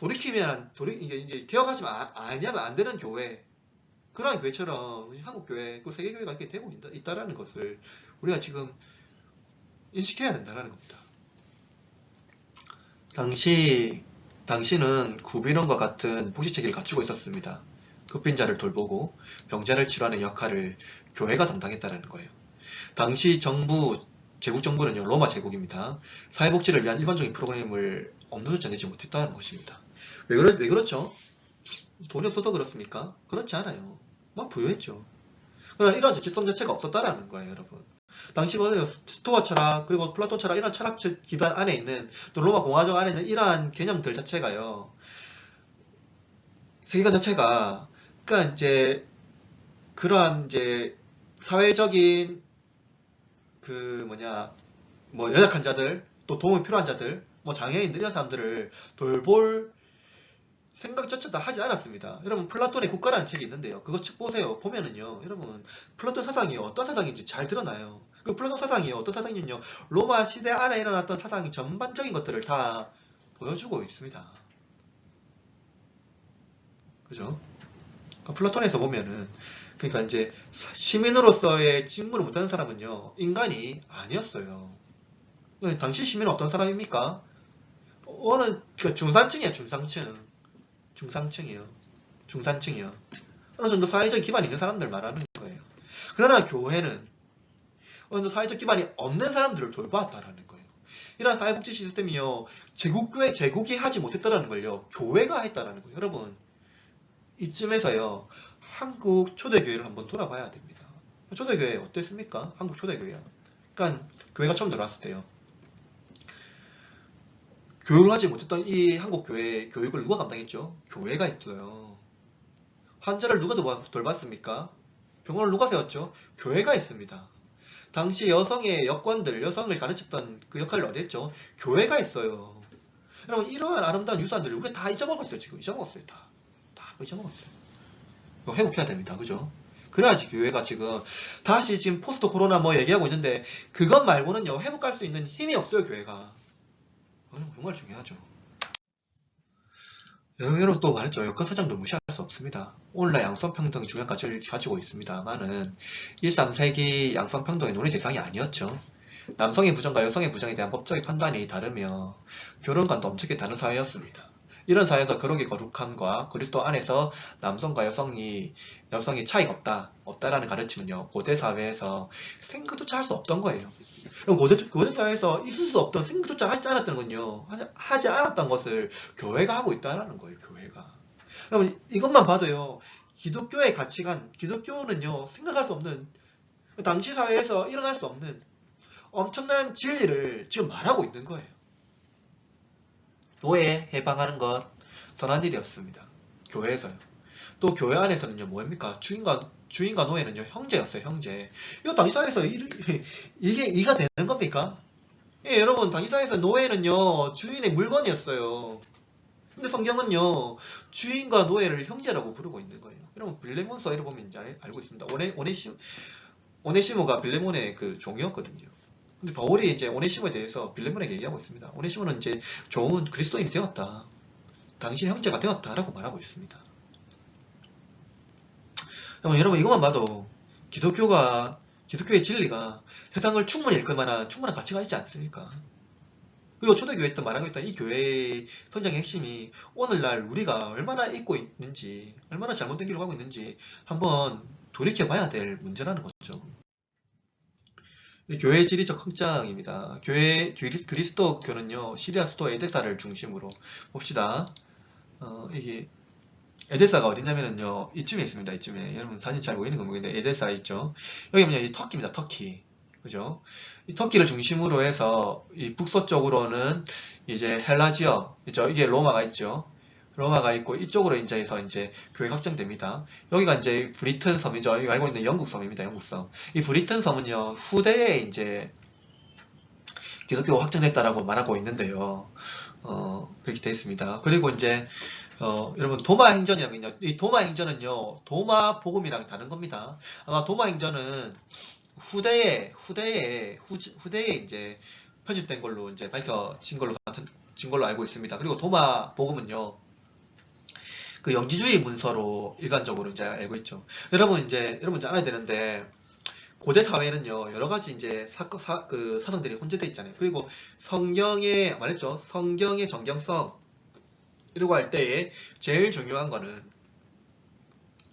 이게 이제 개혁하지만 아니면 안 되는 교회, 그러한 교회처럼 한국교회, 세계교회가 이렇게 되고 있다라는 것을 우리가 지금 인식해야 된다는 겁니다. 당시는 구비론과 같은 복지체계를 갖추고 있었습니다. 급빈 자를 돌보고 병자를 치료하는 역할을 교회가 담당했다는 거예요. 당시 제국 정부는요, 로마 제국입니다. 사회복지를 위한 일반적인 프로그램을 엄두조차 내지 못했다는 것입니다. 왜 그렇죠? 돈이 없어서 그렇습니까? 그렇지 않아요. 막 부유했죠. 그러나 이런 적극성 자체가 없었다라는 거예요, 여러분. 당시 스토아 철학, 그리고 플라톤 철학, 이런 철학 기반 안에 있는, 또 로마 공화정 안에 있는 이러한 개념들 자체가요, 세계관 자체가, 그러니까 이제, 그러한 이제, 사회적인, 연약한 자들, 또 도움이 필요한 자들, 장애인들, 이런 사람들을 돌볼 생각 자체도 하지 않았습니다. 여러분, 플라톤의 국가라는 책이 있는데요. 그거 책 보세요. 보면은요, 여러분, 플라톤 사상이 어떤 사상인지 잘 드러나요. 그 플라톤 사상이 어떤 사상이냐면요, 로마 시대 안에 일어났던 사상이 전반적인 것들을 다 보여주고 있습니다. 그죠? 그러니까 플라톤에서 보면은, 그러니까 이제 시민으로서의 직무를 못하는 사람은요, 인간이 아니었어요. 당시 시민은 어떤 사람입니까? 그러니까 중산층이야, 중산층이요. 어느 정도 사회적 기반이 있는 사람들 말하는 거예요. 그러나 교회는 어느 정도 사회적 기반이 없는 사람들을 돌보았다라는 거예요. 이러한 사회복지 시스템이요, 제국이 하지 못했다라는 걸요, 교회가 했다라는 거예요. 여러분, 이쯤에서요, 한국 초대교회를 한번 돌아봐야 됩니다. 초대교회 어땠습니까? 한국 초대교회요. 그러니까 교회가 처음 들어왔을 때요. 교육을 하지 못했던 이 한국 교회 교육을 누가 감당했죠? 교회가 했어요. 환자를 누가 돌봤습니까? 병원을 누가 세웠죠? 교회가 했습니다. 당시 여성의 여건들, 여성을 가르쳤던 그 역할을 어디 했죠? 교회가 했어요. 여러분, 이러한 아름다운 유산들을 우리가 다 잊어먹었어요. 지금 잊어먹었어요. 다 잊어먹었어요. 이거 회복해야 됩니다. 그죠? 그래야지 교회가 지금 다시 지금 포스트 코로나 뭐 얘기하고 있는데 그것 말고는요 회복할 수 있는 힘이 없어요. 교회가. 정말 중요하죠. 여러분 또 말했죠. 여건사정도 무시할 수 없습니다. 오늘날 양성평등이 중요한 가치를 가지고 있습니다만은 1, 3세기 양성평등의 논의 대상이 아니었죠. 남성의 부정과 여성의 부정에 대한 법적인 판단이 다르며 결혼관도 엄청나게 다른 사회였습니다. 이런 사회에서 그러기 거룩함과 그리스도 안에서 남성과 여성이 차이가 없다라는 가르침은요 고대 사회에서 생각조차 할 수 없던 거예요. 그럼 고대 사회에서 있을 수 없던 생각조차 하지 않았던 건요 하지 않았던 것을 교회가 하고 있다라는 거예요. 교회가. 그러면 이것만 봐도요 기독교의 가치관, 기독교는요 생각할 수 없는 당시 사회에서 일어날 수 없는 엄청난 진리를 지금 말하고 있는 거예요. 노예 해방하는 것 선한 일이었습니다. 교회에서요. 또 교회 안에서는요 뭐입니까? 주인과 노예는요 형제였어요. 형제. 이거 당시 사회에서 이게 이가 되는 겁니까? 예, 여러분 당시 사회에서 노예는요 주인의 물건이었어요. 근데 성경은요 주인과 노예를 형제라고 부르고 있는 거예요. 여러분 빌레몬서 이를 보면 이제 알고 있습니다. 오네시모가 빌레몬의 그 종이었거든요. 근데 바울이 이제 오네시모에 대해서 빌레몬에게 얘기하고 있습니다. 오네시모는 이제 좋은 그리스도인이 되었다. 당신의 형제가 되었다라고 말하고 있습니다. 여러분 이것만 봐도 기독교의 진리가 세상을 충분히 읽을 만한 충분한 가치가 있지 않습니까? 그리고 초대교회 때 말하고 있던 이 교회의 선장의 핵심이 오늘날 우리가 얼마나 잊고 있는지, 얼마나 잘못된 길로 가고 있는지 한번 돌이켜봐야 될 문제라는 거죠. 교회의 지리적 확장입니다. 그리스도교는요 시리아 수도 에데사를 중심으로 봅시다. 이게 에데사가 어디냐면은요 이쯤에 있습니다. 이쯤에 여러분 사진 잘 보이는 건 모르겠는데 에데사 있죠. 여기 뭐냐 이 터키입니다. 터키. 그죠? 이 터키를 중심으로 해서 이 북서쪽으로는 이제 헬라 지역 있죠. 이게 로마가 있죠. 로마가 있고 이쪽으로 이제 교회가 확장됩니다. 여기가 이제 브리튼 섬이죠. 여기 알고 있는 영국 섬입니다. 영국 섬. 이 브리튼 섬은요 후대에 이제 기독교가 확장됐다라고 말하고 있는데요. 그렇게 되어 있습니다. 그리고 이제 여러분 도마 행전이라고 있냐? 이 도마 행전은요 도마 복음이랑 다른 겁니다. 아마 도마 행전은 후대에 이제 편집된 걸로 이제 밝혀진 걸로 알고 있습니다. 그리고 도마 복음은요 그 영지주의 문서로 일반적으로 이제 알고 있죠. 여러분 이제 알아야 되는데 고대 사회는요 여러 가지 이제 사성들이 혼재되어 있잖아요. 그리고 성경의 정경성 이라고 할 때에 제일 중요한 거는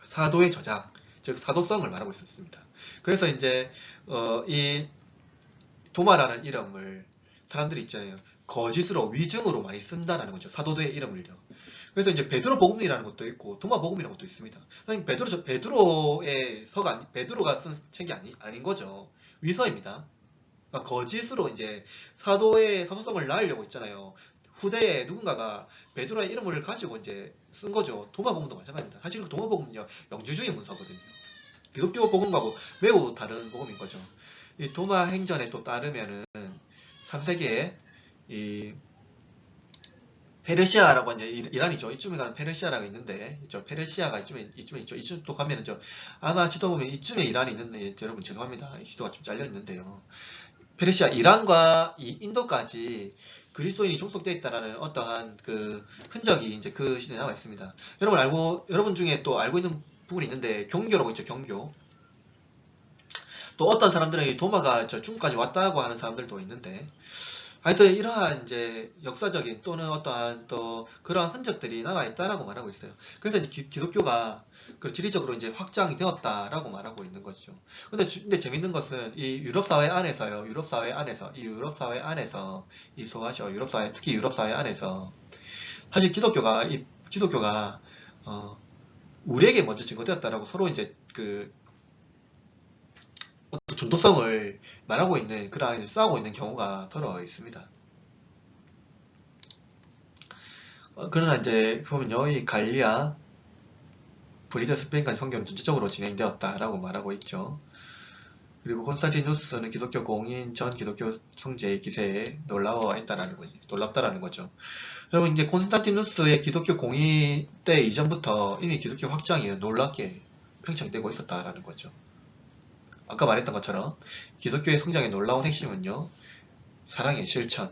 사도의 저작, 즉 사도성을 말하고 있었습니다. 그래서 이제 이 도마라는 이름을 사람들이 있잖아요. 거짓으로 위증으로 많이 쓴다라는 거죠. 사도들의 이름을요. 그래서 이제 베드로 복음이라는 것도 있고 도마 복음이라는 것도 있습니다. 사실 베드로가 쓴 책이 아닌 거죠. 위서입니다. 그러니까 거짓으로 이제 사도성을 낳으려고 있잖아요. 후대에 누군가가 베드로의 이름을 가지고 이제 쓴 거죠. 도마 복음도 마찬가지입니다. 사실 그 도마 복음은요 영주주의 문서거든요. 기독교 복음과고 매우 다른 복음인 거죠. 이 도마 행전에 또 따르면은 3세기에 이 페르시아라고 이제 이란이죠. 이쯤에 가면 페르시아라고 있는데, 페르시아가 이쯤에 있죠. 이쯤 또 가면은 아마 지도 보면 이쯤에 이란이 있는데, 여러분 죄송합니다. 이 지도가 좀 잘려 있는데요. 페르시아, 이란과 이 인도까지 그리스도인이 종속되어 있다라는 어떠한 그 흔적이 이제 그 시대에 나와 있습니다. 여러분 중에 또 알고 있는 부분이 있는데, 경교라고 있죠. 경교. 또 어떤 사람들은 이 도마가 중국까지 왔다고 하는 사람들도 있는데, 하여튼 이러한 이제 역사적인 또는 어떠한 또 그러한 흔적들이 남아 있다라고 말하고 있어요. 그래서 이제 기독교가 그 지리적으로 이제 확장이 되었다라고 말하고 있는 거죠. 근데 재밌는 것은 이 유럽 사회 안에서 특히 유럽 사회 안에서 사실 기독교가 우리에게 먼저 증거되었다라고 서로 이제 그 전도성을 말하고 있는 그러한 싸우고 있는 경우가 더러 있습니다. 그러나 이제 보면요, 이 갈리아, 브리드 스페인까지 선교는 전체적으로 진행되었다라고 말하고 있죠. 그리고 콘스탄티누스는 기독교 공인 전 기독교 성제의 기세에 놀랍다라는 거죠. 여러분 이제 콘스탄티누스의 기독교 공인 때 이전부터 이미 기독교 확장이 놀랍게 팽창되고 있었다라는 거죠. 아까 말했던 것처럼 기독교의 성장의 놀라운 핵심은요, 사랑의 실천,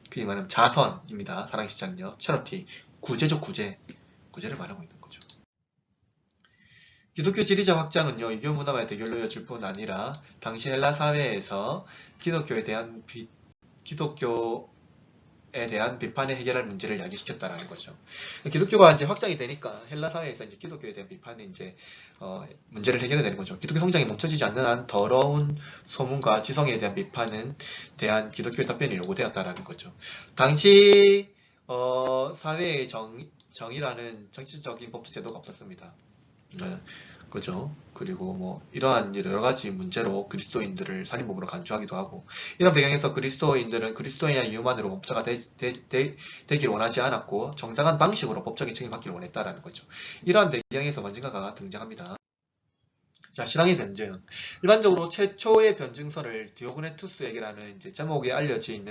그게 말하면 자선입니다. 사랑의 실천요, 체러티, 구제적 구제를 말하고 있는 거죠. 기독교 지리적 확장은요, 이교 문화와의 대결로 이어질 뿐 아니라 당시 헬라 사회에서 기독교에 대한 비판에 해결할 문제를 야기시켰다라는 거죠. 기독교가 이제 확장이 되니까 헬라 사회에서 이제 기독교에 대한 비판이 이제 문제를 해결해야 되는 거죠. 기독교 성장이 멈춰지지 않는 한 더러운 소문과 지성에 대한 비판은 대한 기독교의 답변이 요구되었다라는 거죠. 당시 사회의 정의라는 정치적인 법적 제도가 없었습니다. 네, 그죠. 그리고 뭐 이러한 여러 가지 문제로 그리스도인들을 살인범으로 간주하기도 하고, 이런 배경에서 그리스도인들은 그리스도인의 이유만으로 법자가 되기를 원하지 않았고 정당한 방식으로 법적인 책임을 받기를 원했다라는 거죠. 이러한 배경에서 변증가가 등장합니다. 자, 신앙의 변증. 일반적으로 최초의 변증서를 디오그네투스에게라는 이제 제목으로 알려진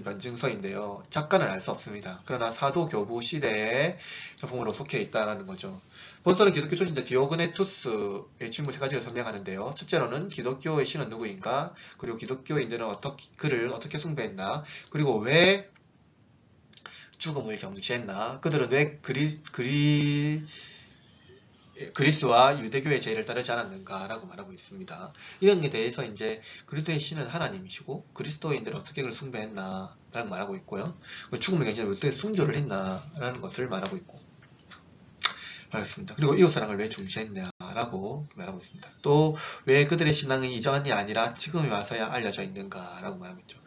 변증서인데요. 작가는 알 수 없습니다. 그러나 사도교부 시대의 작품으로 속해 있다는 거죠. 본서는 기독교 초신자 디오그네투스의 친구 세 가지를 설명하는데요. 첫째로는 기독교의 신은 누구인가, 그리고 기독교인들은 그를 어떻게 숭배했나, 그리고 왜 죽음을 경시했나, 그들은 왜 그리스와 유대교의 제의를 따르지 않았는가라고 말하고 있습니다. 이런 게 대해서 이제 그리스도의 신은 하나님이시고 그리스도인들은 어떻게 그를 숭배했나라고 말하고 있고요. 죽음을 경시하면 어떻게 순교를 했나라는 것을 말하고 있고 알겠습니다. 그리고 이웃사랑을 왜 중시했냐라고 말하고 있습니다. 또 왜 그들의 신앙은 이전이 아니라 지금에 와서야 알려져 있는가라고 말하고 있죠.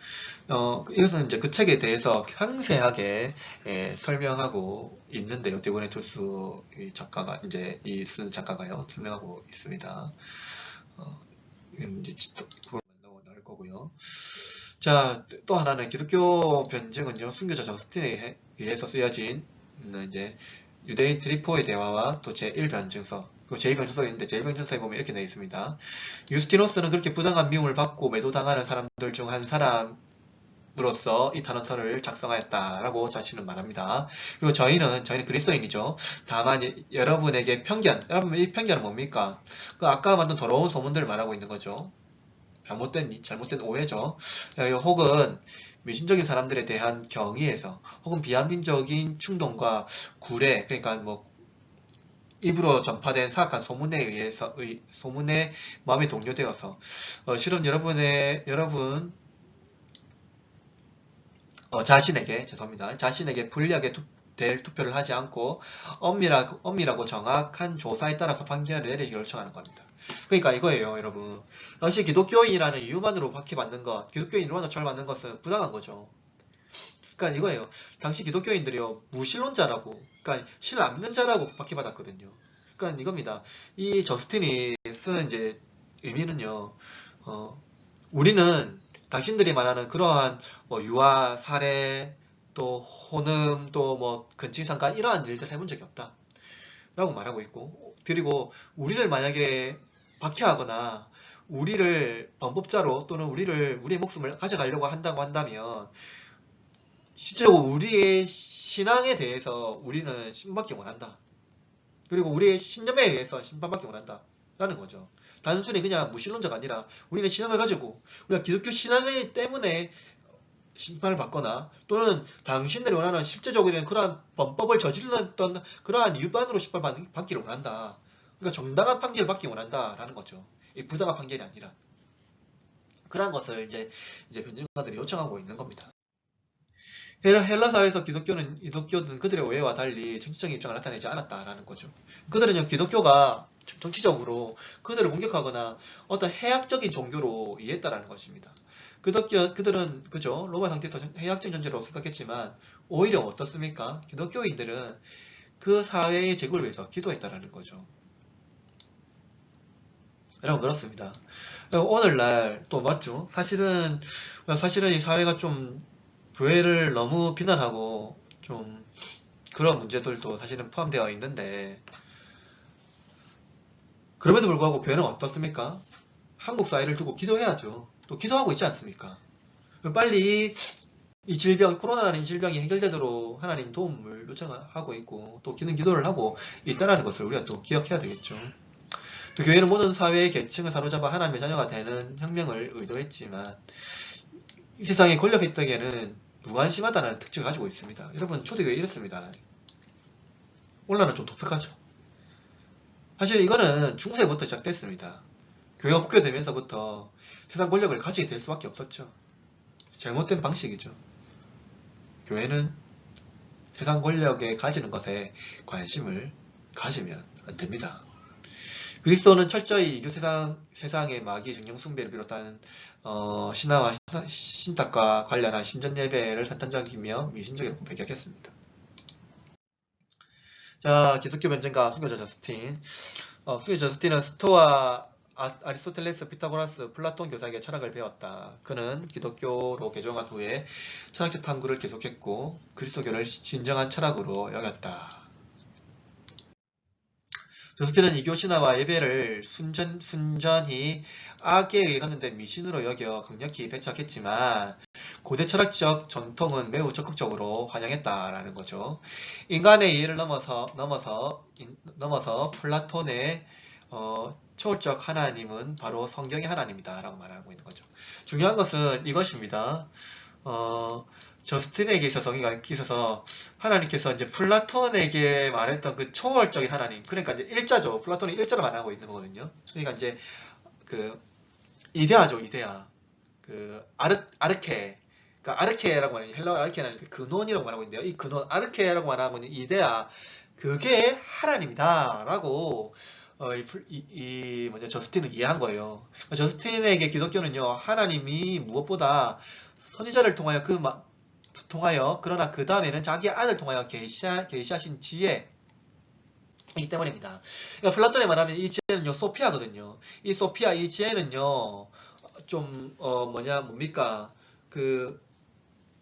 이것은 이제 그 책에 대해서 상세하게 설명하고 있는데요. 디오그네투스 작가가 이제 쓴 작가가요 설명하고 있습니다. 이제 그걸 만나고 나올 거고요. 자, 또 하나는 기독교 변증은요, 순교자 저스틴에 의해서 쓰여진 이제 유대인 트리포의 대화와 또 제1변증서, 그 제2변증서가 있는데 제1변증서에 보면 이렇게 되어 있습니다. 유스티노스는 그렇게 부당한 미움을 받고 매도당하는 사람들 중 한 사람으로서 이 탄원서를 작성하였다라고 자신은 말합니다. 그리고 저희는 그리스도인이죠. 다만 여러분에게 여러분 이 편견은 뭡니까? 그 아까 만든 더러운 소문들을 말하고 있는 거죠. 잘못된 오해죠. 혹은 미신적인 사람들에 대한 경의에서, 혹은 비합리적인 충동과 구례, 그러니까 뭐 입으로 전파된 사악한 소문에 마음이 동요되어서 실은 여러분 자신에게 불리하게 될 투표를 하지 않고 엄밀하고 정확한 조사에 따라서 판결을 내리기를 요청하는 겁니다. 그러니까 이거예요, 여러분. 당시 기독교인이라는 이유만으로 박해받는 것, 기독교인 이름만으로 처벌받는 것은 부당한 거죠. 그러니까 이거예요. 당시 기독교인들이요, 무신론자라고, 그러니까 신을 안 믿는 자라고 박해받았거든요. 그러니까 이겁니다. 이 저스틴이 쓰는 이제 의미는요, 우리는 당신들이 말하는 그러한 뭐 유아, 살해, 또 혼음, 또 뭐 근친상간 이러한 일들 해본 적이 없다. 라고 말하고 있고, 그리고 우리를 만약에 박해하거나 우리를 범법자로 또는 우리의 목숨을 가져가려고 한다면 실제로 우리의 신앙에 대해서 우리는 심판받기 원한다. 그리고 우리의 신념에 의해서 심판받기 원한다. 라는 거죠. 단순히 그냥 무신론자가 아니라 우리는 신앙을 가지고 우리가 기독교 신앙을 때문에 심판을 받거나 또는 당신들이 원하는 실제적으로는 그러한 범법을 저질렀던 그러한 위반으로 심판받기를 원한다. 그러니까 정당한 판결을 받기 원한다라는 거죠. 이 부당한 판결이 아니라. 그러한 것을 이제 변증가들이 요청하고 있는 겁니다. 헬라 사회에서 기독교는 그들의 오해와 달리 정치적인 입장을 나타내지 않았다라는 거죠. 그들은요, 기독교가 정치적으로 그들을 공격하거나 어떤 해악적인 종교로 이해했다라는 것입니다. 그들은 그죠, 로마 상태에서 해악적인 존재로 생각했지만 오히려 어떻습니까? 기독교인들은 그 사회의 제국을 위해서 기도했다라는 거죠. 여러분, 그렇습니다. 오늘날 또 맞죠? 사실은 이 사회가 좀 교회를 너무 비난하고 좀 그런 문제들도 사실은 포함되어 있는데, 그럼에도 불구하고 교회는 어떻습니까? 한국 사회를 두고 기도해야죠. 또 기도하고 있지 않습니까? 빨리 이 질병, 코로나라는 질병이 해결되도록 하나님 도움을 요청하고 있고 또 기도를 하고 있다는 것을 우리가 또 기억해야 되겠죠. 또 교회는 모든 사회의 계층을 사로잡아 하나님의 자녀가 되는 혁명을 의도했지만 이 세상의 권력 획득에는 무관심하다는 특징을 가지고 있습니다. 여러분, 초대교회 이렇습니다. 오늘날은 좀 독특하죠. 사실 이거는 중세부터 시작됐습니다. 교회가 국교되면서부터 세상 권력을 가지게 될 수밖에 없었죠. 잘못된 방식이죠. 교회는 세상 권력에 가지는 것에 관심을 가지면 안 됩니다. 그리스도는 철저히 이교 세상의 마귀 정령 숭배를 비롯한 신화와 신탁과 관련한 신전 예배를 사탄적이며 미신적이라고 배격했습니다. 자, 기독교 변증가 순교자 저스틴. 순교자 저스틴은 스토아, 아리스토텔레스, 피타고라스, 플라톤 교사에게 철학을 배웠다. 그는 기독교로 개종한 후에 철학적 탐구를 계속했고 그리스도교를 진정한 철학으로 여겼다. 저스틴은 이교 신화와 예배를 순전히 악에 의하는데 미신으로 여겨 강력히 배척했지만 고대 철학적 전통은 매우 적극적으로 환영했다라는 거죠. 인간의 이해를 넘어서 플라톤의 초월적 하나님은 바로 성경의 하나님이다 라고 말하고 있는 거죠. 중요한 것은 이것입니다. 저스틴에게 있어서 하나님께서 이제 플라톤에게 말했던 그 초월적인 하나님, 그러니까 이제 일자죠. 플라톤이 일자로 말하고 있는 거거든요. 그러니까 이제 그 이데아죠, 이데아. 그 아르케. 그러니까 아르케라고 하는 헬라어 아르케는 근원이라고 말하고 있는데요. 이 근원 아르케라고 말하고 있는 이데아, 그게 하나님이다라고 저스틴은 이해한 거예요. 저스틴에게 기독교는요, 하나님이 무엇보다 선지자를 통하여 그러나 그 다음에는 자기 아들 통하여 계시하신 지혜이기 때문입니다. 그러니까 플라톤에 말하면 이 지혜는요, 소피아거든요. 이 소피아, 이 지혜는요, 좀 뭡니까? 그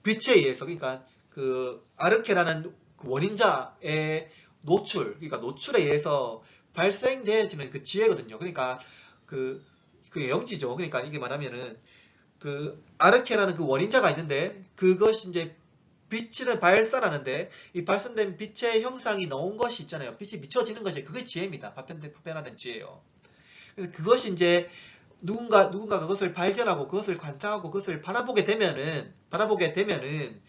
빛에 의해서, 그러니까 그 아르케라는 그 원인자의 그러니까 노출에 의해서 발생되어지는 그 지혜거든요. 그러니까 그게 영지죠. 그러니까 이게 말하면은 그 아르케라는 그 원인자가 있는데 그것이 이제 빛을 발산하는데 이 발산된 빛의 형상이 나온 것이 있잖아요. 빛이 비춰지는 것이 그게 지혜입니다. 파편화된 지혜예요. 그래서 그것이 이제 누군가 그것을 발견하고 그것을 관찰하고 그것을 바라보게 되면은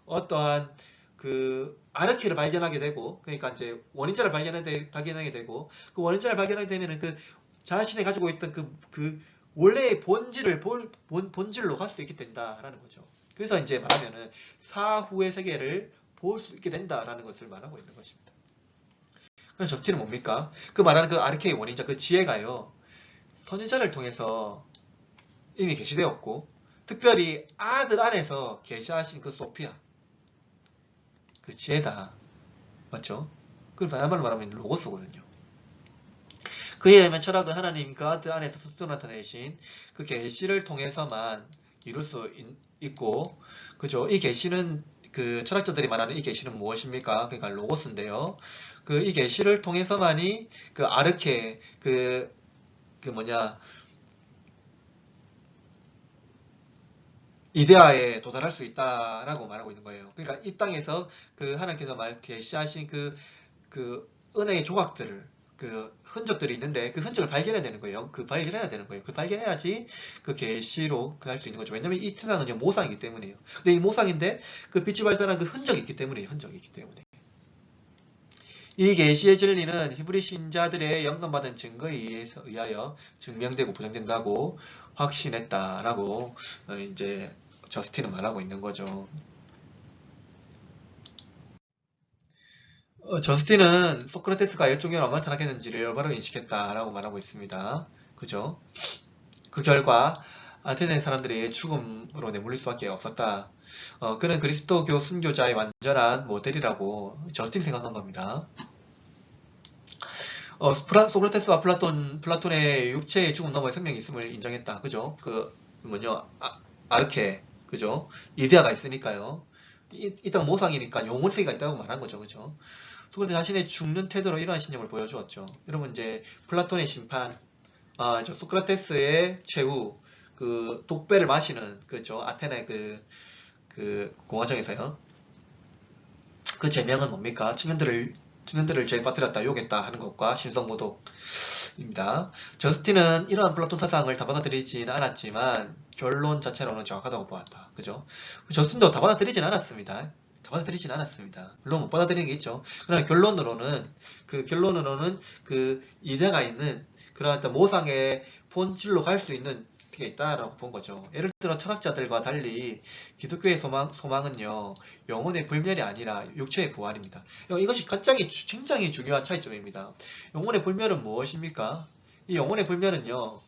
어떠한 그 아르케를 발견하게 되고, 그러니까 이제 원인자를 발견하게 되고, 그 원인자를 발견하게 되면은 그 자신이 가지고 있던 그 원래의 본질로 갈 수 있게 된다라는 거죠. 그래서 이제 말하면은 사후의 세계를 볼 수 있게 된다라는 것을 말하고 있는 것입니다. 그럼 저스틴은 뭡니까? 그 말하는 그 아르케의 원인자, 그 지혜가요, 선지자를 통해서 이미 계시되었고, 특별히 아들 안에서 계시하신 그 소피아, 그 지혜다. 맞죠? 그걸 다양한 말하면 로고스거든요. 그에 의하면 철학은 하나님 그 아들 안에서 스스로 나타내신 그 계시를 통해서만 이룰 수 있고, 그죠? 이 계시는 그 철학자들이 말하는 이 계시는 무엇입니까? 그러니까 로고스인데요. 그 이 계시를 통해서만이 그 아르케 이데아에 도달할 수 있다라고 말하고 있는 거예요. 그러니까 이 땅에서 그 하나님께서 계시하신 그 은혜의 조각들을, 그 흔적들이 있는데 그 흔적을 발견해야 되는 거예요. 그 발견해야지 그 계시로 할 수 있는 거죠. 왜냐면 이 세상은 모상이기 때문에요. 근데 이 모상인데 그 빛이 발산한 그 흔적이 있기 때문에 이 계시의 진리는 히브리 신자들의 영감받은 증거에 의하여 증명되고 부정된다고 확신했다라고 이제 저스틴은 말하고 있는 거죠. 저스틴은 소크라테스가 열종이 얼마나 타락했는지를 바로 인식했다라고 말하고 있습니다. 그죠? 그 결과 아테네 사람들이 죽음으로 내몰릴 수밖에 없었다. 그는 그리스도교 순교자의 완전한 모델이라고 저스틴이 생각한 겁니다. 소크라테스와 플라톤의 육체의 죽음 너머에 생명이 있음을 인정했다. 그죠? 아르케, 그죠? 이데아가 있으니까요. 이 땅 모상이니까 영혼 세계가 있다고 말한 거죠. 그죠? 소크라테스 자신의 죽는 태도로 이러한 신념을 보여주었죠. 여러분, 이제 플라톤의 심판, 저 소크라테스의 최후 그 독배를 마시는 그죠 아테네 그 공화정에서요. 그 제명은 뭡니까? 청년들을 죄에 빠뜨렸다, 욕했다 하는 것과 신성모독입니다. 저스틴은 이러한 플라톤 사상을 다 받아들이지는 않았지만 결론 자체로는 정확하다고 보았다. 그죠? 저스틴도 다 받아들이진 않았습니다. 다 받아들이진 않았습니다. 물론 못 받아들이는 게 있죠. 그러나 결론으로는 그 이데가 있는 그러한 어떤 모상의 본질로 갈 수 있는 게 있다라고 본 거죠. 예를 들어 철학자들과 달리 기독교의 소망은요 영혼의 불멸이 아니라 육체의 부활입니다. 이것이 굉장히 중요한 차이점입니다. 영혼의 불멸은 무엇입니까? 이 영혼의 불멸은요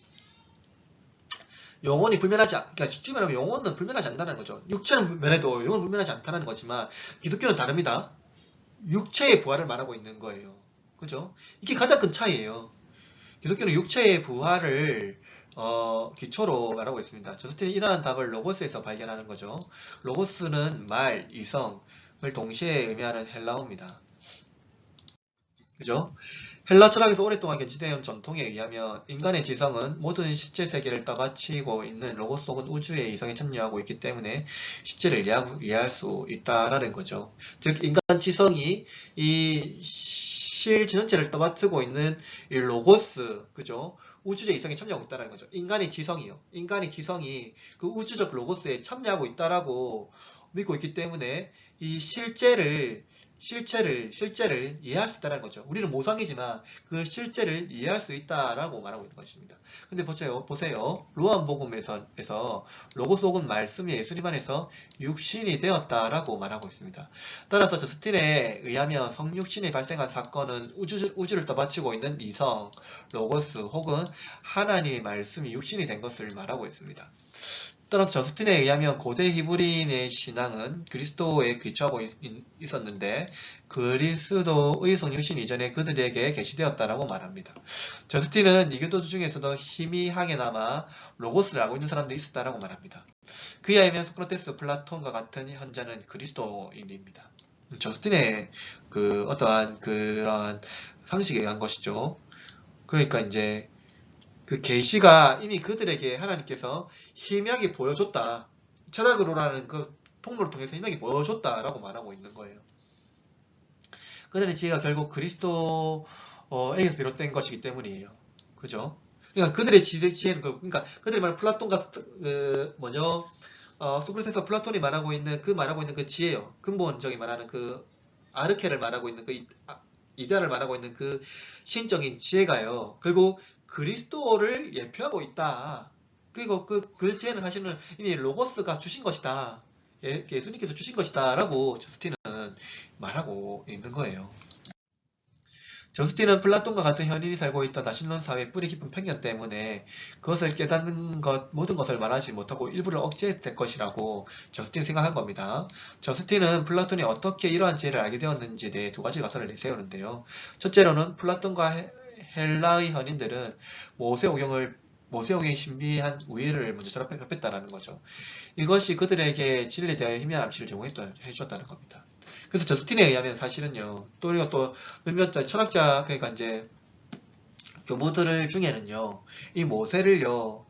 영혼이 불멸하지 그러니까 쉽게 말하면 영혼은 불멸하지 않는다는 거죠. 육체는 불멸해도 영혼은 불멸하지 않다는 거지만 기독교는 다릅니다. 육체의 부활을 말하고 있는 거예요. 그죠? 이게 가장 큰 차이예요. 기독교는 육체의 부활을 기초로 말하고 있습니다. 저스틴은 이러한 답을 로고스에서 발견하는 거죠. 로고스는 말, 이성을 동시에 의미하는 헬라어입니다. 그죠? 헬라 철학에서 오랫동안 견지되어 온 전통에 의하면 인간의 지성은 모든 실제 세계를 떠받치고 있는 로고스 혹은 우주의 이성에 참여하고 있기 때문에 실제를 이해할 수 있다라는 거죠. 즉 인간 지성이 이 실 전체를 떠받치고 있는 이 로고스, 그죠? 우주적 이성에 참여하고 있다는 거죠. 인간의 지성이 그 우주적 로고스에 참여하고 있다라고 믿고 있기 때문에 이 실체를 이해할 수 있다는 거죠. 우리는 모성이지만 그 실제를 이해할 수 있다라고 말하고 있는 것입니다. 근데 보세요. 요한복음에서 로고스 혹은 말씀이 예수님 안에서 육신이 되었다라고 말하고 있습니다. 따라서 저스틴에 의하면 성육신이 발생한 사건은 우주를 떠받치고 있는 이성, 로고스 혹은 하나님의 말씀이 육신이 된 것을 말하고 있습니다. 따라서 저스틴에 의하면 고대 히브리인의 신앙은 그리스도에 기초하고 있었는데 그리스도의 성육신 이전에 그들에게 계시되었다라고 말합니다. 저스틴은 이교도 중에서도 희미하게나마 로고스를 알고 있는 사람들이 있었다라고 말합니다. 그에 의하면 소크라테스, 플라톤과 같은 현자는 그리스도인입니다. 저스틴의 어떠한 그런 상식에 의한 것이죠. 그러니까 이제 그 계시가 이미 그들에게 하나님께서 희미하게 보여줬다. 철학으로라는 그 통로를 통해서 희미하게 보여줬다라고 말하고 있는 거예요. 그들의 지혜가 결국 그리스도에게서 비롯된 것이기 때문이에요. 그죠? 그러니까 그들의 지혜는 그러니까 그들이 말하는 플라톤과 소크라테스와 플라톤이 말하고 있는 그 지혜요. 근본적인 말하는 그 아르케를 말하고 있는 이데아를 말하고 있는 그 신적인 지혜가요. 결국 그리스도를 예표하고 있다. 그리고 그 지혜는 사실은 이미 로고스가 주신 것이다. 예수님께서 주신 것이다. 라고 저스틴은 말하고 있는 거예요. 저스틴은 플라톤과 같은 현인이 살고 있던 다신론 사회의 뿌리 깊은 편견 때문에 그것을 깨닫는 모든 것을 말하지 못하고 일부를 억제했을 것이라고 저스틴은 생각한 겁니다. 저스틴은 플라톤이 어떻게 이러한 지혜를 알게 되었는지에 대해 두 가지 가설을 내세우는데요. 첫째로는 플라톤과 헬라의 현인들은 모세오경의 신비한 우위를 먼저 접했다라는 거죠. 이것이 그들에게 진리에 대해 희미한 암시를 제공해주었다는 겁니다. 그래서 저스틴에 의하면 사실은요, 또 우리가 또 몇몇 철학자, 그러니까 이제 교무들 중에는요, 이 모세를요,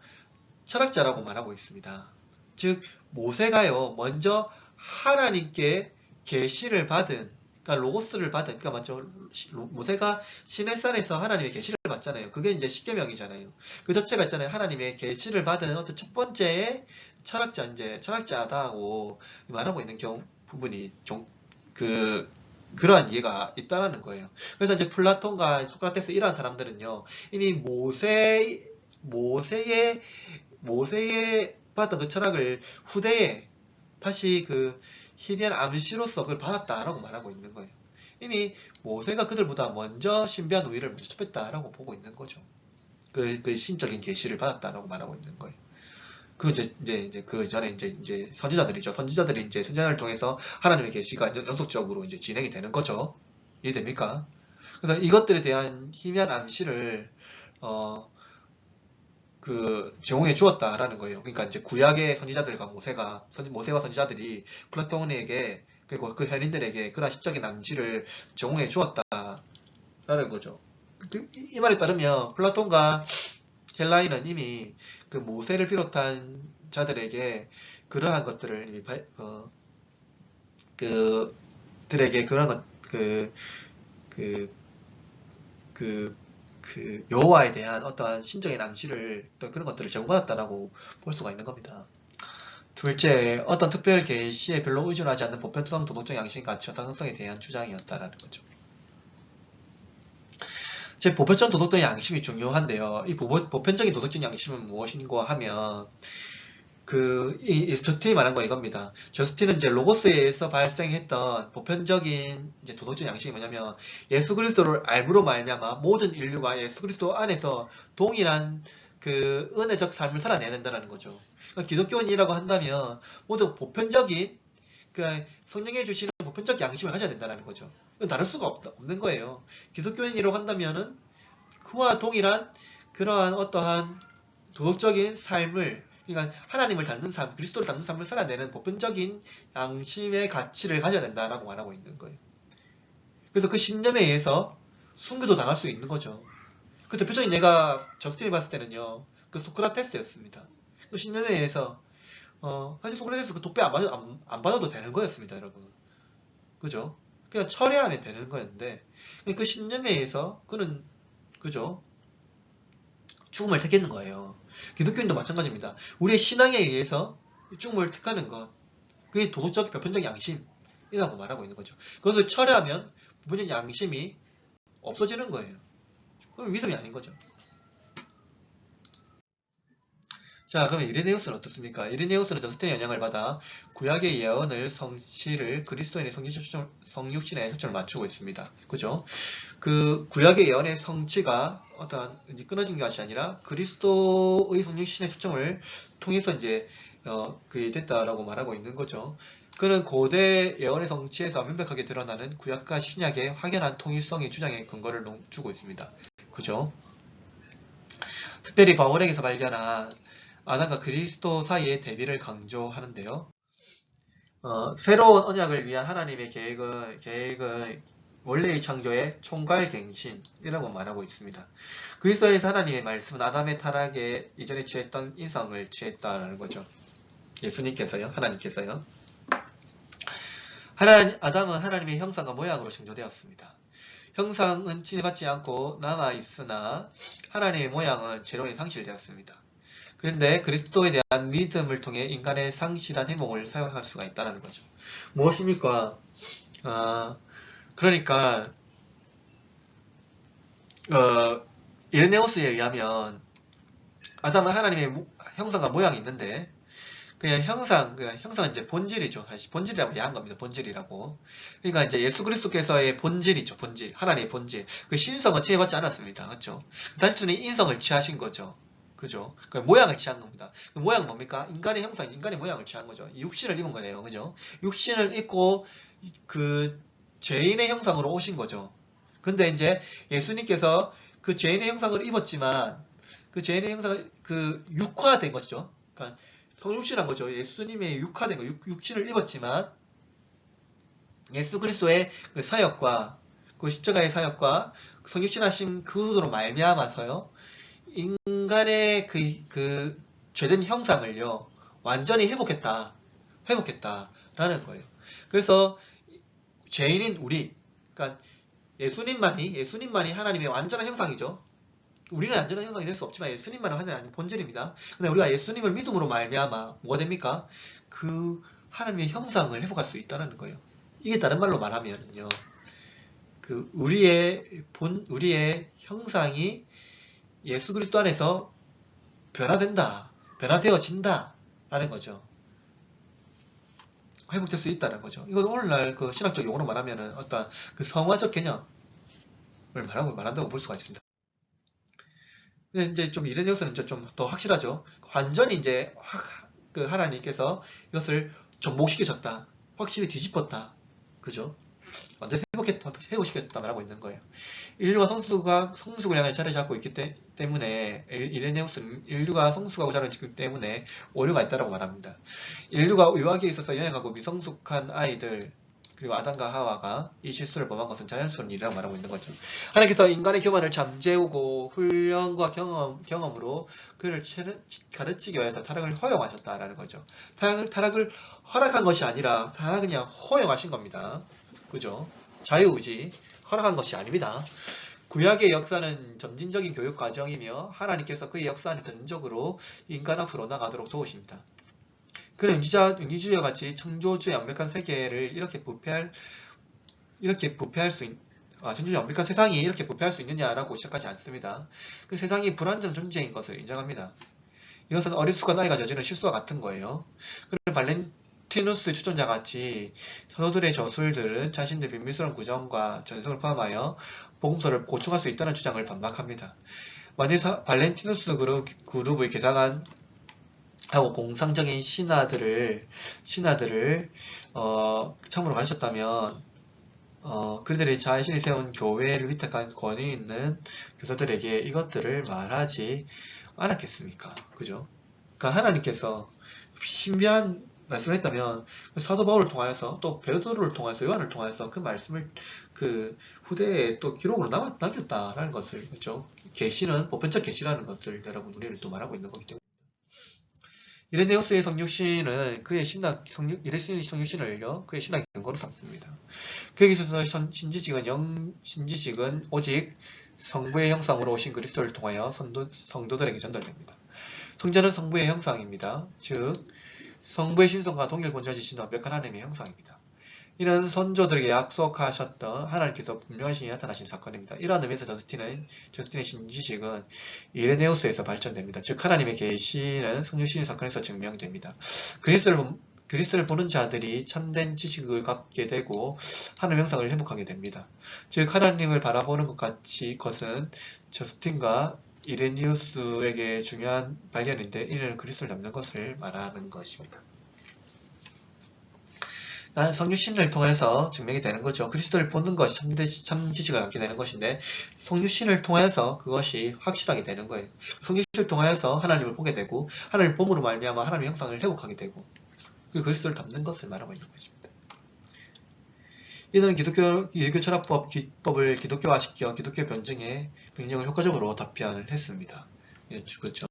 철학자라고 말하고 있습니다. 즉, 모세가요, 먼저 하나님께 계시를 받은, 그러니까 로고스를 받은, 그러니까 맞죠? 모세가 시내산에서 하나님의 계시를 받잖아요. 그게 이제 십계명이잖아요. 그 자체가 있잖아요. 하나님의 계시를 받은 어떤 첫 번째의 철학자다고 말하고 있는 부분이 그러한 이해가 있다라는 거예요. 그래서 이제 플라톤과 소크라테스 이러한 사람들은요, 이미 모세의 받던 그 철학을 후대에 다시 그 희미한 암시로서 그걸 받았다라고 말하고 있는 거예요. 이미 모세가 그들보다 먼저 신비한 우위를 먼저 접했다라고 보고 있는 거죠. 그 신적인 계시를 받았다라고 말하고 있는 거예요. 이제 그 전에 이제 선지자들이죠. 선지자들이 이제 선지자를 통해서 하나님의 계시가 연속적으로 이제 진행이 되는 거죠. 이해됩니까? 그래서 이것들에 대한 희미한 암시를 제공해 주었다라는 거예요. 그러니까 이제 구약의 선지자들과 모세와 선지자들이 플라톤에게 그리고 그 현인들에게 그러한 시적인 암시를 제공해 주었다라는 거죠. 이 말에 따르면 플라톤과 헬라인은 이미 그 모세를 비롯한 자들에게 그러한 것들을 이미 들에게 그런 것, 그, 여호와에 대한 어떠한 신적인 암시를, 또 그런 것들을 제공받았다라고 볼 수가 있는 겁니다. 둘째, 어떤 특별 계시에 별로 의존하지 않는 보편성 도덕적 양심 가치와 당성에 대한 주장이었다라는 거죠. 즉, 보편적 도덕적 양심이 중요한데요. 이 보편적인 도덕적 양심은 무엇인가 하면, 저스틴이 말한 거 이겁니다. 저스틴은 이제 로고스에서 발생했던 보편적인 이제 도덕적 양식이 뭐냐면, 예수 그리스도를 알므로 말미암아 모든 인류가 예수 그리스도 안에서 동일한 그 은혜적 삶을 살아내야 된다는 거죠. 그러니까 기독교인이라고 한다면 모두 보편적인 성령이 주시는 보편적 양심을 가져야 된다는 거죠. 이건 다를 수가 없는 거예요. 기독교인이라고 한다면은 그와 동일한 그러한 어떠한 도덕적인 삶을, 그러니까 하나님을 닮는 삶, 그리스도를 닮는 삶을 살아내는 보편적인 양심의 가치를 가져야 된다라고 말하고 있는 거예요. 그래서 그 신념에 의해서 순교도 당할 수 있는 거죠. 그 대표적인 예가 저스틴이 봤을 때는요, 그 소크라테스였습니다. 그 신념에 의해서 사실 소크라테스 그 독배 안 받아도 되는 거였습니다, 여러분. 그죠? 그냥 철회하면 되는 거였는데, 그 신념에 의해서 그는, 그죠? 죽음을 택했는 거예요. 기독교인도 마찬가지입니다. 우리의 신앙에 의해서 죽음을 택하는 것, 그게 도덕적, 보편적 양심이라고 말하고 있는 거죠. 그것을 철회하면 보편적 양심이 없어지는 거예요. 그럼 믿음이 아닌 거죠. 자, 그러면 이레네우스는 어떻습니까? 이레네우스는 저스틴의 영향을 받아 구약의 예언을 성취를 그리스도인의 성육신에 초점을 맞추고 있습니다. 그죠? 그 구약의 예언의 성취가 어떤 끊어진 것이 아니라 그리스도의 성육신의 초점을 통해서 이제 됐다라고 말하고 있는 거죠. 그는 고대 예언의 성취에서 명백하게 드러나는 구약과 신약의 확연한 통일성의 주장에 근거를 주고 있습니다. 그죠? 특별히 바울에게서 발견한 아담과 그리스도 사이의 대비를 강조하는데요. 새로운 언약을 위한 하나님의 계획은 원래의 창조의 총괄갱신이라고 말하고 있습니다. 그리스도에서 하나님의 말씀은 아담의 타락에 이전에 취했던 인성을 취했다라는 거죠. 예수님께서요, 하나님께서요. 아담은 하나님의 형상과 모양으로 창조되었습니다. 형상은 침해받지 않고 남아있으나 하나님의 모양은 재론에 상실되었습니다. 그런데 그리스도에 대한 믿음을 통해 인간의 상실한 행복을 사용할 수가 있다는 거죠. 무엇입니까? 그러니까 이레네우스에 의하면 아담은 하나님의 형상과 모양이 있는데 그냥 형상은 이제 본질이죠. 사실 본질이라고 이해한 겁니다. 본질이라고. 그러니까 이제 예수 그리스도께서의 본질이죠. 본질. 하나님의 본질. 그 신성은 취해받지 않았습니다. 그렇죠? 단순히 인성을 취하신 거죠. 그죠? 그 모양을 취한 겁니다. 그 모양은 뭡니까? 인간의 형상, 인간의 모양을 취한 거죠. 육신을 입은 거예요. 그죠? 육신을 입고 그 죄인의 형상으로 오신 거죠. 근데 이제 예수님께서 그 죄인의 형상을 입었지만 그 죄인의 형상을 육화된 것이죠. 그러니까 성육신한 거죠. 예수님의 육화된 거, 육신을 입었지만 예수 그리스도의 그 사역과 그 십자가의 사역과 성육신하신 그분으로 말미암아서요. 인간의 그 죄된 형상을요 완전히 회복했다라는 거예요. 그래서 죄인인 우리, 그러니까 예수님만이 하나님의 완전한 형상이죠. 우리는 완전한 형상이 될 수 없지만 예수님만은 하나님의 본질입니다. 근데 우리가 예수님을 믿음으로 말미암아 뭐가 됩니까? 그 하나님의 형상을 회복할 수 있다는 거예요. 이게 다른 말로 말하면요, 그 우리의 형상이 예수 그리스도 안에서 변화되어진다라는 거죠. 회복될 수 있다는 거죠. 이건 오늘날 그 신학적 용어로 말하면은 어떤 그 성화적 개념을 말한다고 볼 수가 있습니다. 근데 이제 좀 이런 요소는 이제 좀 더 확실하죠. 완전히 이제 그 하나님께서 이것을 정복시키셨다. 확실히 뒤집었다. 그죠? 완전히 회복시켰다고 있는 거예요. 인류가 성숙을 향해 자리 잡고 있기 때문에 이레네우스는 인류가 성숙하고 자리 잡기 때문에 오류가 있다고 말합니다. 인류가 유학에 있어서 연약하고 미성숙한 아이들, 그리고 아담과 하와가 이 실수를 범한 것은 자연스러운 일이라고 말하고 있는 거죠. 하나님께서 인간의 교만을 잠재우고 훈련과 경험으로 그를 가르치기 위해서 타락을 허용하셨다라는 거죠. 타락을 허락한 것이 아니라 타락을 그냥 허용하신 겁니다. 그죠? 자유의지 허락한 것이 아닙니다. 구약의 역사는 점진적인 교육 과정이며 하나님께서 그의 역사 안에 전적으로 인간 앞으로 나가도록 도우십니다. 그는 은기주의와 같이 창조주의 완벽한 세계를 창조주의 완벽한 세상이 이렇게 부패할 수 있느냐라고 시작하지 않습니다. 그 세상이 불완전 존재인 것을 인정합니다. 이것은 어리숙한 아이가 저지른 실수와 같은 거예요. 그는 발렌티누스 추천자 같이 서도들의 저술들은 자신들의 비밀스러운 구정과 전성을 포함하여 복음서를 보충할 수 있다는 주장을 반박합니다. 만일 발렌티누스 그룹의 개상한 하고 공상적인 신하들을 참으로 가르쳤다면 그들이 자신이 세운 교회를 위탁한 권위 있는 교사들에게 이것들을 말하지 않았겠습니까? 그죠? 그러니까 하나님께서 신비한 말씀을 했다면 사도 바울을 통하여서 또 베드로를 통해서 요한을 통해서 그 말씀을 그 후대에 또 기록으로 남겼다라는 것을, 그죠? 계시는 보편적 계시라는 것을 여러분 우리를 또 말하고 있는 거기 때문에. 이레네우스의 성육신은 그의 성육신을요 그의 신학의 근거로 삼습니다. 그에게 있어서 신지식은 오직 성부의 형상으로 오신 그리스도를 통하여 성도들에게 전달됩니다. 성자는 성부의 형상입니다. 즉 성부의 신성과 동일 본질지신 완벽한 하나님의 형상입니다. 이는 선조들에게 약속하셨던 하나님께서 분명한 신이 나타나신 사건입니다. 이러한 의미에서 저스틴의 신지식은 이레네우스에서 발전됩니다. 즉 하나님의 계시는 성육신의 사건에서 증명됩니다. 그리스도를 보는 자들이 참된 지식을 갖게 되고 하나님의 형상을 회복하게 됩니다. 즉 하나님을 바라보는 것은 저스틴과 이레니우스에게 중요한 발견인데 이는 그리스도를 닮는 것을 말하는 것입니다. 성육신을 통해서 증명이 되는 거죠. 그리스도를 보는 것이 참 지식을 갖게 되는 것인데 성육신을 통해서 그것이 확실하게 되는 거예요. 성육신을 통해서 하나님을 보게 되고 하나님을 봄으로 말미암아 하나님의 형상을 회복하게 되고 그 그리스도를 담는 것을 말하고 있는 것입니다. 이들은 기독교 철학법 기법을 기독교화시켜 기독교 변증을 효과적으로 답변을 했습니다. 그렇죠.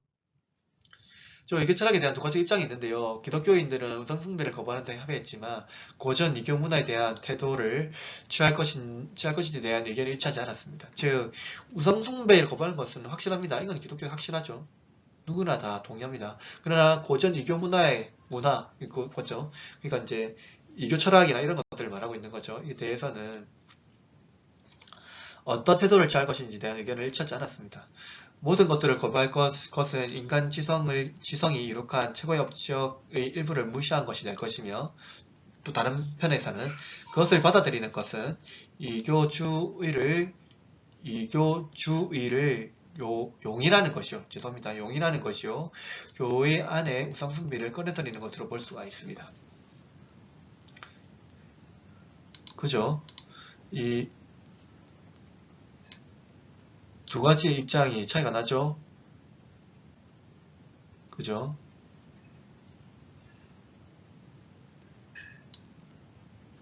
이교 철학에 대한 두 가지 입장이 있는데요. 기독교인들은 우상숭배를 거부하는데 합의했지만 고전 이교 문화에 대한 태도를 취할 것인지에 대한 의견이 일치하지 않았습니다. 즉 우상숭배를 거부하는 것은 확실합니다. 이건 기독교에 확실하죠. 누구나 다 동의합니다. 그러나 고전 이교 문화의 거죠. 그러니까 이제 이교 철학이나 이런 것들을 말하고 있는 거죠. 이에 대해서는 어떤 태도를 취할 것인지에 대한 의견을 일치하지 않았습니다. 모든 것들을 거부할 것은 인간 지성이 이룩한 최고의 업적의 일부를 무시한 것이 될 것이며 또 다른 편에서는 그것을 받아들이는 것은 이교주의를 용인하는 것이요. 죄송합니다. 용인하는 것이요. 교회 안에 우상숭배를 꺼내들이는 것으로 볼 수가 있습니다. 그죠? 이 두 가지 입장이 차이가 나죠? 그죠?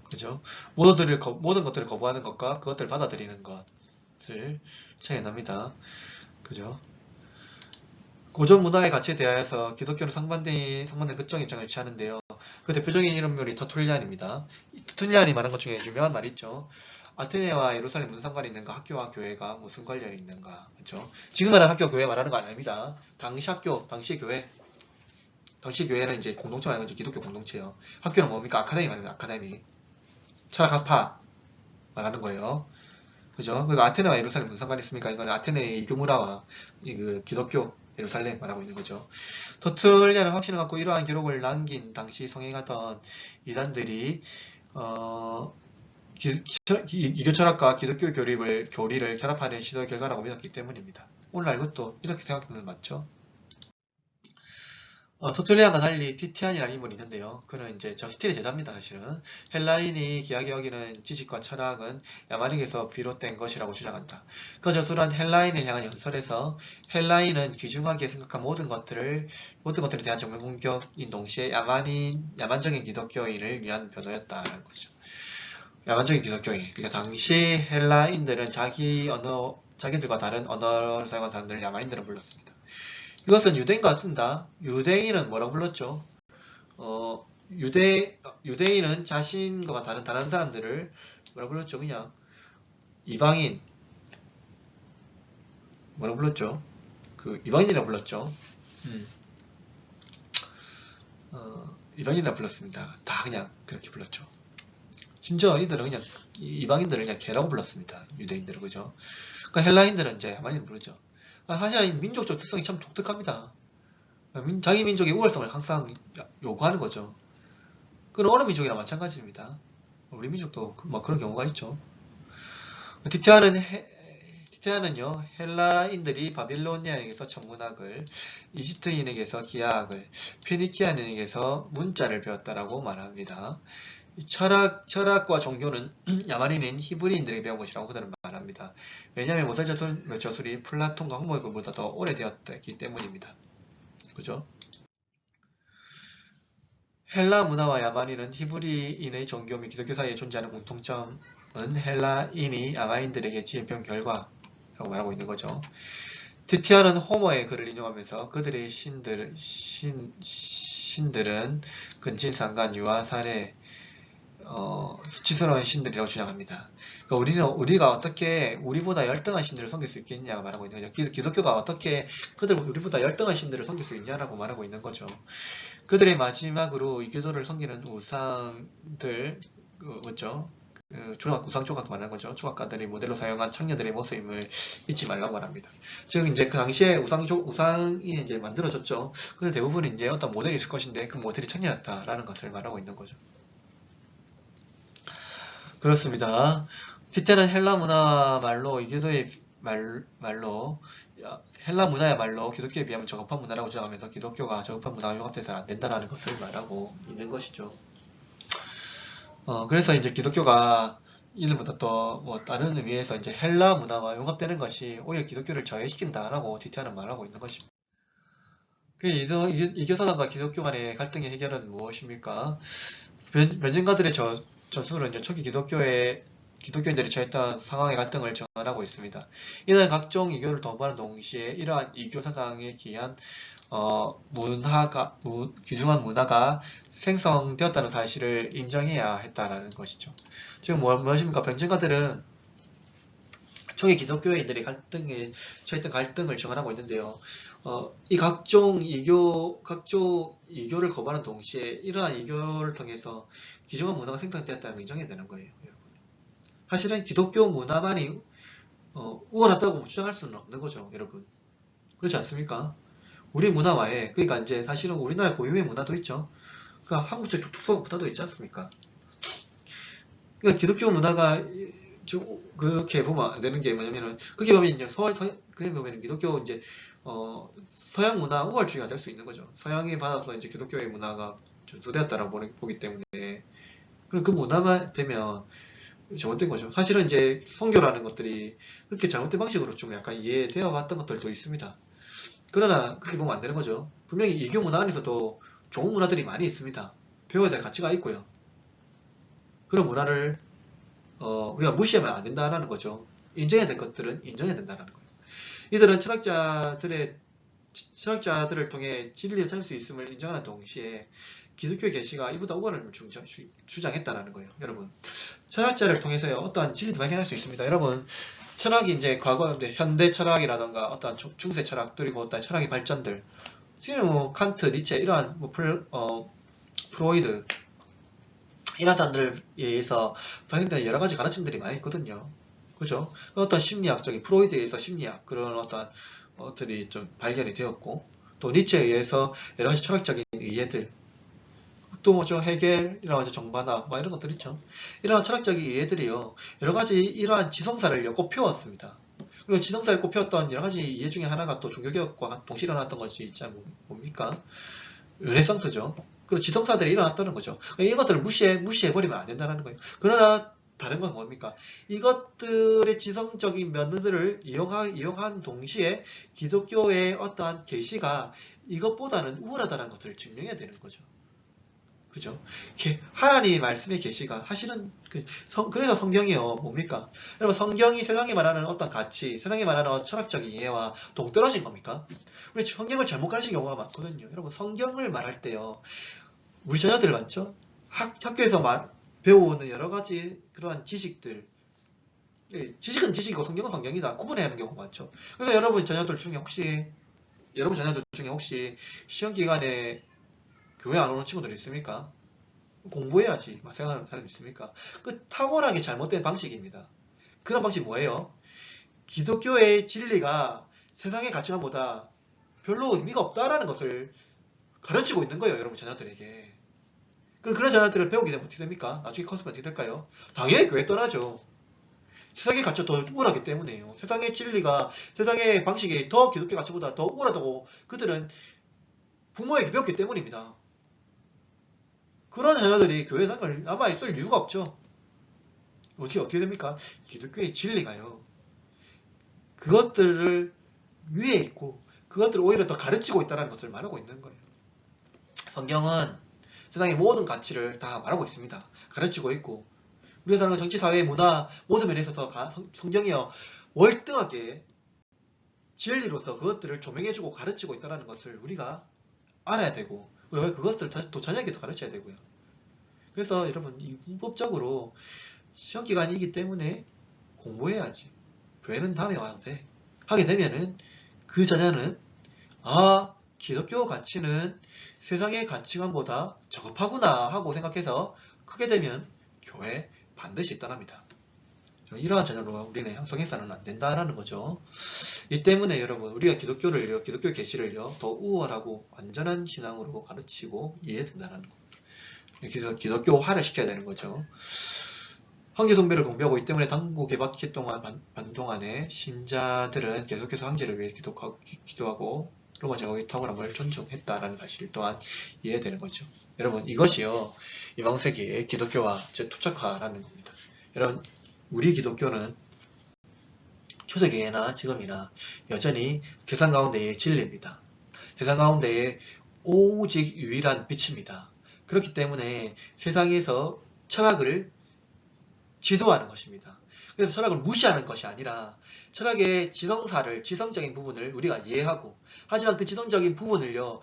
그죠? 모든 것들을 거부하는 것과 그것들을 받아들이는 것을 차이가 납니다. 그죠? 고전 문화의 가치에 대하여서 기독교는 상반된 극적 입장을 취하는데요. 그 대표적인 이름물이 터툴리안입니다. 터툴리안이 말한 것 중에 유명한 말이 있죠. 아테네와 예루살렘 무슨 상관이 있는가? 학교와 교회가 무슨 관련이 있는가? 그렇죠? 지금 말하는 학교, 교회 말하는 거 아닙니다. 당시 학교, 당시 교회. 당시 교회는 이제 공동체 말하는 거죠. 기독교 공동체요. 학교는 뭡니까? 아카데미 말입니다. 아카데미. 철학학파 말하는 거예요. 그죠? 그러니까 아테네와 예루살렘 무슨 상관이 있습니까? 이거는 아테네의 이교 문화와 그 기독교 예루살렘 말하고 있는 거죠. 터툴리안은 확신을 갖고 이러한 기록을 남긴 당시 성행하던 이단들이 이교 철학과 기독교 교리를 결합하는 시도의 결과라고 믿었기 때문입니다. 오늘날 이것도 이렇게 생각하면 맞죠? 터툴리안과 달리 티티안이라는 인물이 있는데요. 그는 이제 저스틴의 제자입니다. 사실은 헬라인이 귀하게 여기는 지식과 철학은 야만에게서 비롯된 것이라고 주장한다. 그 저술한 헬라인을 향한 연설에서 헬라인은 귀중하게 생각한 모든 것들에 대한 정면 공격인 동시에 야만적인 기독교인을 위한 변호였다라는 거죠. 야만적인 기독교인. 그러니까 당시 헬라인들은 자기들과 다른 언어를 사용한 사람들을 야만인들은 불렀습니다. 이것은 유대인과 같습니다. 유대인은 뭐라고 불렀죠? 유대인은 자신과 다른 사람들을 뭐라고 불렀죠? 그냥 이방인, 뭐라고 불렀죠? 그 이방인이라고 불렀죠. 이방인이라고 불렀습니다. 다 그냥 그렇게 불렀죠. 심지어 이들은 그냥 이방인들을 그냥 개라고 불렀습니다. 유대인들은. 그죠? 그러니까 헬라인들은 이제 야만인을 부르죠. 사실 민족적 특성이 참 독특합니다. 자기 민족의 우월성을 항상 요구하는 거죠. 그건 어느 민족이나 마찬가지입니다. 우리 민족도 뭐 그런 경우가 있죠. 티티아는요, 헬라인들이 바빌로니아인에게서 천문학을, 이집트인에게서 기하학을, 페니키아인에게서 문자를 배웠다라고 말합니다. 철학과 종교는 야만인인 히브리인들에게 배운 것이라고 그들은 말합니다. 왜냐하면 모세 저술이 플라톤과 호모에게보다 더 오래되었기 때문입니다. 그죠? 헬라 문화와 야만인은 히브리인의 종교 및 기독교 사이에 존재하는 공통점은 헬라인이 야만인들에게 지혜병 결과라고 말하고 있는 거죠. 티티아는 호모의 글을 인용하면서 그들의 신들은 근친상간, 유아, 살해, 수치스러운 신들이라고 주장합니다. 그러니까 우리가 어떻게 우리보다 열등한 신들을 섬길 수 있겠냐고 말하고 있는 거죠. 기독교가 어떻게 우리보다 열등한 신들을 섬길 수 있냐라고 말하고 있는 거죠. 그들의 마지막으로 이교도를 섬기는 우상들, 뭐죠? 우상 조각 말하는 거죠. 조각가들이 모델로 사용한 창녀들의 모습임을 잊지 말라고 말합니다. 즉, 이제 그 당시에 우상이 이제 만들어졌죠. 근데 대부분 이제 어떤 모델이 있을 것인데 그 모델이 창녀였다라는 것을 말하고 있는 거죠. 그렇습니다. 티테는 헬라 문화 말로 이교도의 말로 헬라 문화의 말로 기독교에 비하면 저급한 문화라고 주장하면서 기독교가 저급한 문화와 융합돼서는 안 된다라는 것을 말하고 있는 것이죠. 그래서 이제 기독교가 이들보다 더 뭐 다른 의미에서 이제 헬라 문화와 융합되는 것이 오히려 기독교를 저해시킨다라고 티테는 말하고 있는 것입니다. 이교사단과 기독교 간의 갈등의 해결은 무엇입니까? 변증가들의 저술은 초기 기독교인들이 처했던 상황의 갈등을 정언하고 있습니다. 이는 각종 이교를 도모하는 동시에 이러한 이교 사상에 기한 귀중한 문화가 생성되었다는 사실을 인정해야 했다라는 것이죠. 지금 무엇입니까? 변증가들은 초기 기독교인들이 처했던 갈등을 정언하고 있는데요. 이 각종 이교를 거부하는 동시에 이러한 이교를 통해서 귀중한 문화가 생성되었다는 걸 인정해야 되는 거예요. 사실은 기독교 문화만이 우월하다고 주장할 수는 없는 거죠, 여러분. 그렇지 않습니까? 우리 문화 외에, 그러니까 이제 사실은 우리나라 고유의 문화도 있죠. 그러니까 한국적 독특한 문화도 있지 않습니까? 그러니까 기독교 문화가 그렇게 보면 안 되는 게 뭐냐면은, 그게 보면 이제 그게 보면 기독교 이제 서양 문화 우월주의가 될 수 있는 거죠. 서양이 받아서 이제 기독교의 문화가 전수되었다라고 보기 때문에, 그럼 그 문화만 되면 잘못된 거죠. 사실은 이제 선교라는 것들이 그렇게 잘못된 방식으로 좀 약간 이해되어 왔던 것들도 있습니다. 그러나 그렇게 보면 안 되는 거죠. 분명히 이교 문화 안에서도 좋은 문화들이 많이 있습니다. 배워야 될 가치가 있고요. 그런 문화를 우리가 무시하면 안 된다는 거죠. 인정해야 될 것들은 인정해야 된다는 거예요. 이들은 철학자들을 통해 진리를 찾을 수 있음을 인정하는 동시에 기독교의 계시가 이보다 우월함을 주장했다는 거예요. 여러분, 철학자를 통해서 어떠한 진리도 발견할 수 있습니다. 여러분, 철학이 이제 과거 현대 철학이라던가 어떠한 중세 철학 그리고 어떤 철학의 발전들, 지금 뭐 칸트, 니체 이러한 프로이드 이런 사람들에 의해서 발견되는 여러 가지 가르침들이 많이 있거든요. 그죠? 어떤 심리학적인 프로이드에 의해서 심리학 그런 어떤 것들이 좀 발견이 되었고, 또 니체에 의해서 여러 가지 철학적인 이해들, 또 뭐죠? 헤겔, 이런 정반학, 이런 것들 있죠. 이러한 철학적인 이해들이요, 여러 가지 이러한 지성사를 꼽혀왔습니다. 그리고 지성사를 꼽혀왔던 여러 가지 이해 중에 하나가 또 종교개혁과 동시에 일어났던 것이 있지 뭡니까? 르네상스죠. 그리고 지성사들이 일어났다는 거죠. 이런 것들을 무시해버리면 안 된다는 거예요. 그러나 다른 건 뭡니까? 이것들의 지성적인 면들을 이용한 동시에 기독교의 어떠한 계시가 이것보다는 우월하다는 것을 증명해야 되는 거죠. 그죠? 하나님의 말씀의 계시가 사실은 그래서 성경이요 뭡니까? 여러분 성경이 세상에 말하는 어떤 가치, 세상에 말하는 철학적인 이해와 동떨어진 겁니까? 우리 성경을 잘못 가르치는 경우가 많거든요. 여러분 성경을 말할 때요 우리 자녀들 많죠? 학교에서 배우는 여러 가지 그러한 지식들 지식은 지식이고 성경은 성경이다 구분해야 하는 경우가 많죠. 그래서 여러분 자녀들 중에 혹시 시험 기간에 교회 안 오는 친구들이 있습니까? 공부해야지 생각하는 사람이 있습니까? 그 타고나게 잘못된 방식입니다. 그런 방식이 뭐예요? 기독교의 진리가 세상의 가치관보다 별로 의미가 없다라는 것을 가르치고 있는 거예요. 여러분 자녀들에게. 그런 자녀들을 배우게 되면 어떻게 됩니까? 나중에 컸으면 어떻게 될까요? 당연히 교회 떠나죠. 세상의 가치가 더 우월하기 때문에요. 세상의 진리가 세상의 방식이 더 기독교 가치보다 더 우월하다고 그들은 부모에게 배웠기 때문입니다. 그런 자녀들이 교회에 남아있을 이유가 없죠. 어떻게 됩니까? 기독교의 진리가요. 그것들을 위에 있고 그것들을 오히려 더 가르치고 있다는 것을 말하고 있는 거예요. 성경은 세상의 모든 가치를 다 말하고 있습니다. 가르치고 있고 우리가 사는 정치, 사회, 문화 모든 면에 있어서 성경이요 월등하게 진리로서 그것들을 조명해주고 가르치고 있다는 것을 우리가 알아야 되고 우리가 그것들을 또 자녀에게도 가르쳐야 되고요. 그래서 여러분 문법적으로 시험기간이기 때문에 공부해야지. 교회는 다음에 와도 돼. 하게 되면은 그 자녀는 기독교 가치는 세상의 가치관보다 저급하구나 하고 생각해서 크게 되면 교회 반드시 떠납니다. 이러한 자녀로 우리는 형성해서는 안 된다라는 거죠. 이 때문에 여러분 우리가 기독교 계시를요 더 우월하고 완전한 신앙으로 가르치고 이해해야 된다는 겁니다. 그래서 기독교화를 시켜야 되는 거죠. 황제숭배를 공부하고 있기 때문에 당구 개박기 동안에 신자들은 계속해서 황제를 위해 기도하고 로마 제국의 탁월함을 존중했다라는 사실 또한 이해되는 거죠. 여러분 이것이요 이방세기의 기독교화, 즉 토착화라는 겁니다. 여러분 우리 기독교는 초대교회나 지금이나 여전히 세상 가운데의 진리입니다. 세상 가운데의 오직 유일한 빛입니다. 그렇기 때문에 세상에서 철학을 지도하는 것입니다. 그래서 철학을 무시하는 것이 아니라 철학의 지성적인 부분을 우리가 이해하고 하지만 그 지성적인 부분을요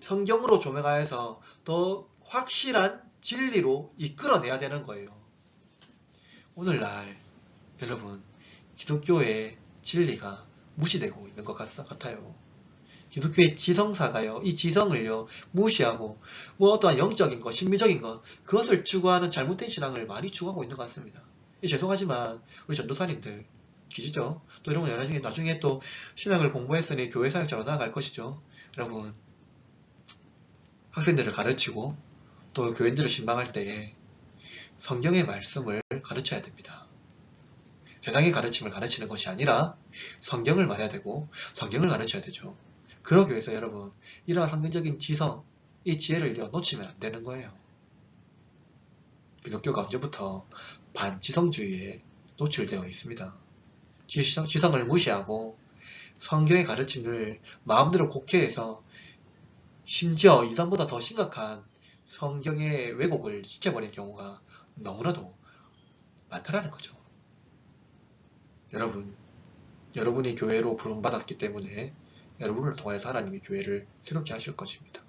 성경으로 조명하여서 더 확실한 진리로 이끌어내야 되는 거예요. 오늘날 여러분 기독교의 진리가 무시되고 있는 것 같아요. 기독교의 지성사가요 이 지성을요 무시하고 어떠한 영적인 것, 심미적인 것 그것을 추구하는 잘못된 신앙을 많이 추구하고 있는 것 같습니다. 죄송하지만 우리 전도사님들 계시죠? 또 여러분 나중에 또 신학을 공부했으니 교회 사역자로 나아갈 것이죠. 여러분 학생들을 가르치고 또 교인들을 신방할 때에 성경의 말씀을 가르쳐야 됩니다. 세상의 가르침을 가르치는 것이 아니라 성경을 말해야 되고 성경을 가르쳐야 되죠. 그러기 위해서 여러분 이러한 성경적인 지성, 이 지혜를 놓치면 안 되는 거예요. 기독교가 언제부터 반지성주의에 노출되어 있습니다. 지성을 무시하고 성경의 가르침을 마음대로 곡해해서 심지어 이단보다 더 심각한 성경의 왜곡을 시켜버린 경우가 너무나도 많다라는 거죠. 여러분이 교회로 부름받았기 때문에 여러분을 통해서 하나님이 교회를 새롭게 하실 것입니다.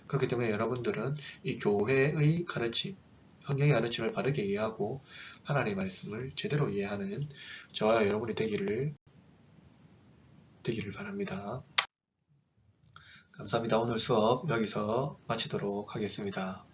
그렇기 때문에 여러분들은 이 교회의 가르침, 성경의 가르침을 바르게 이해하고 하나님의 말씀을 제대로 이해하는 저와 여러분이 되기를 바랍니다. 감사합니다. 오늘 수업 여기서 마치도록 하겠습니다.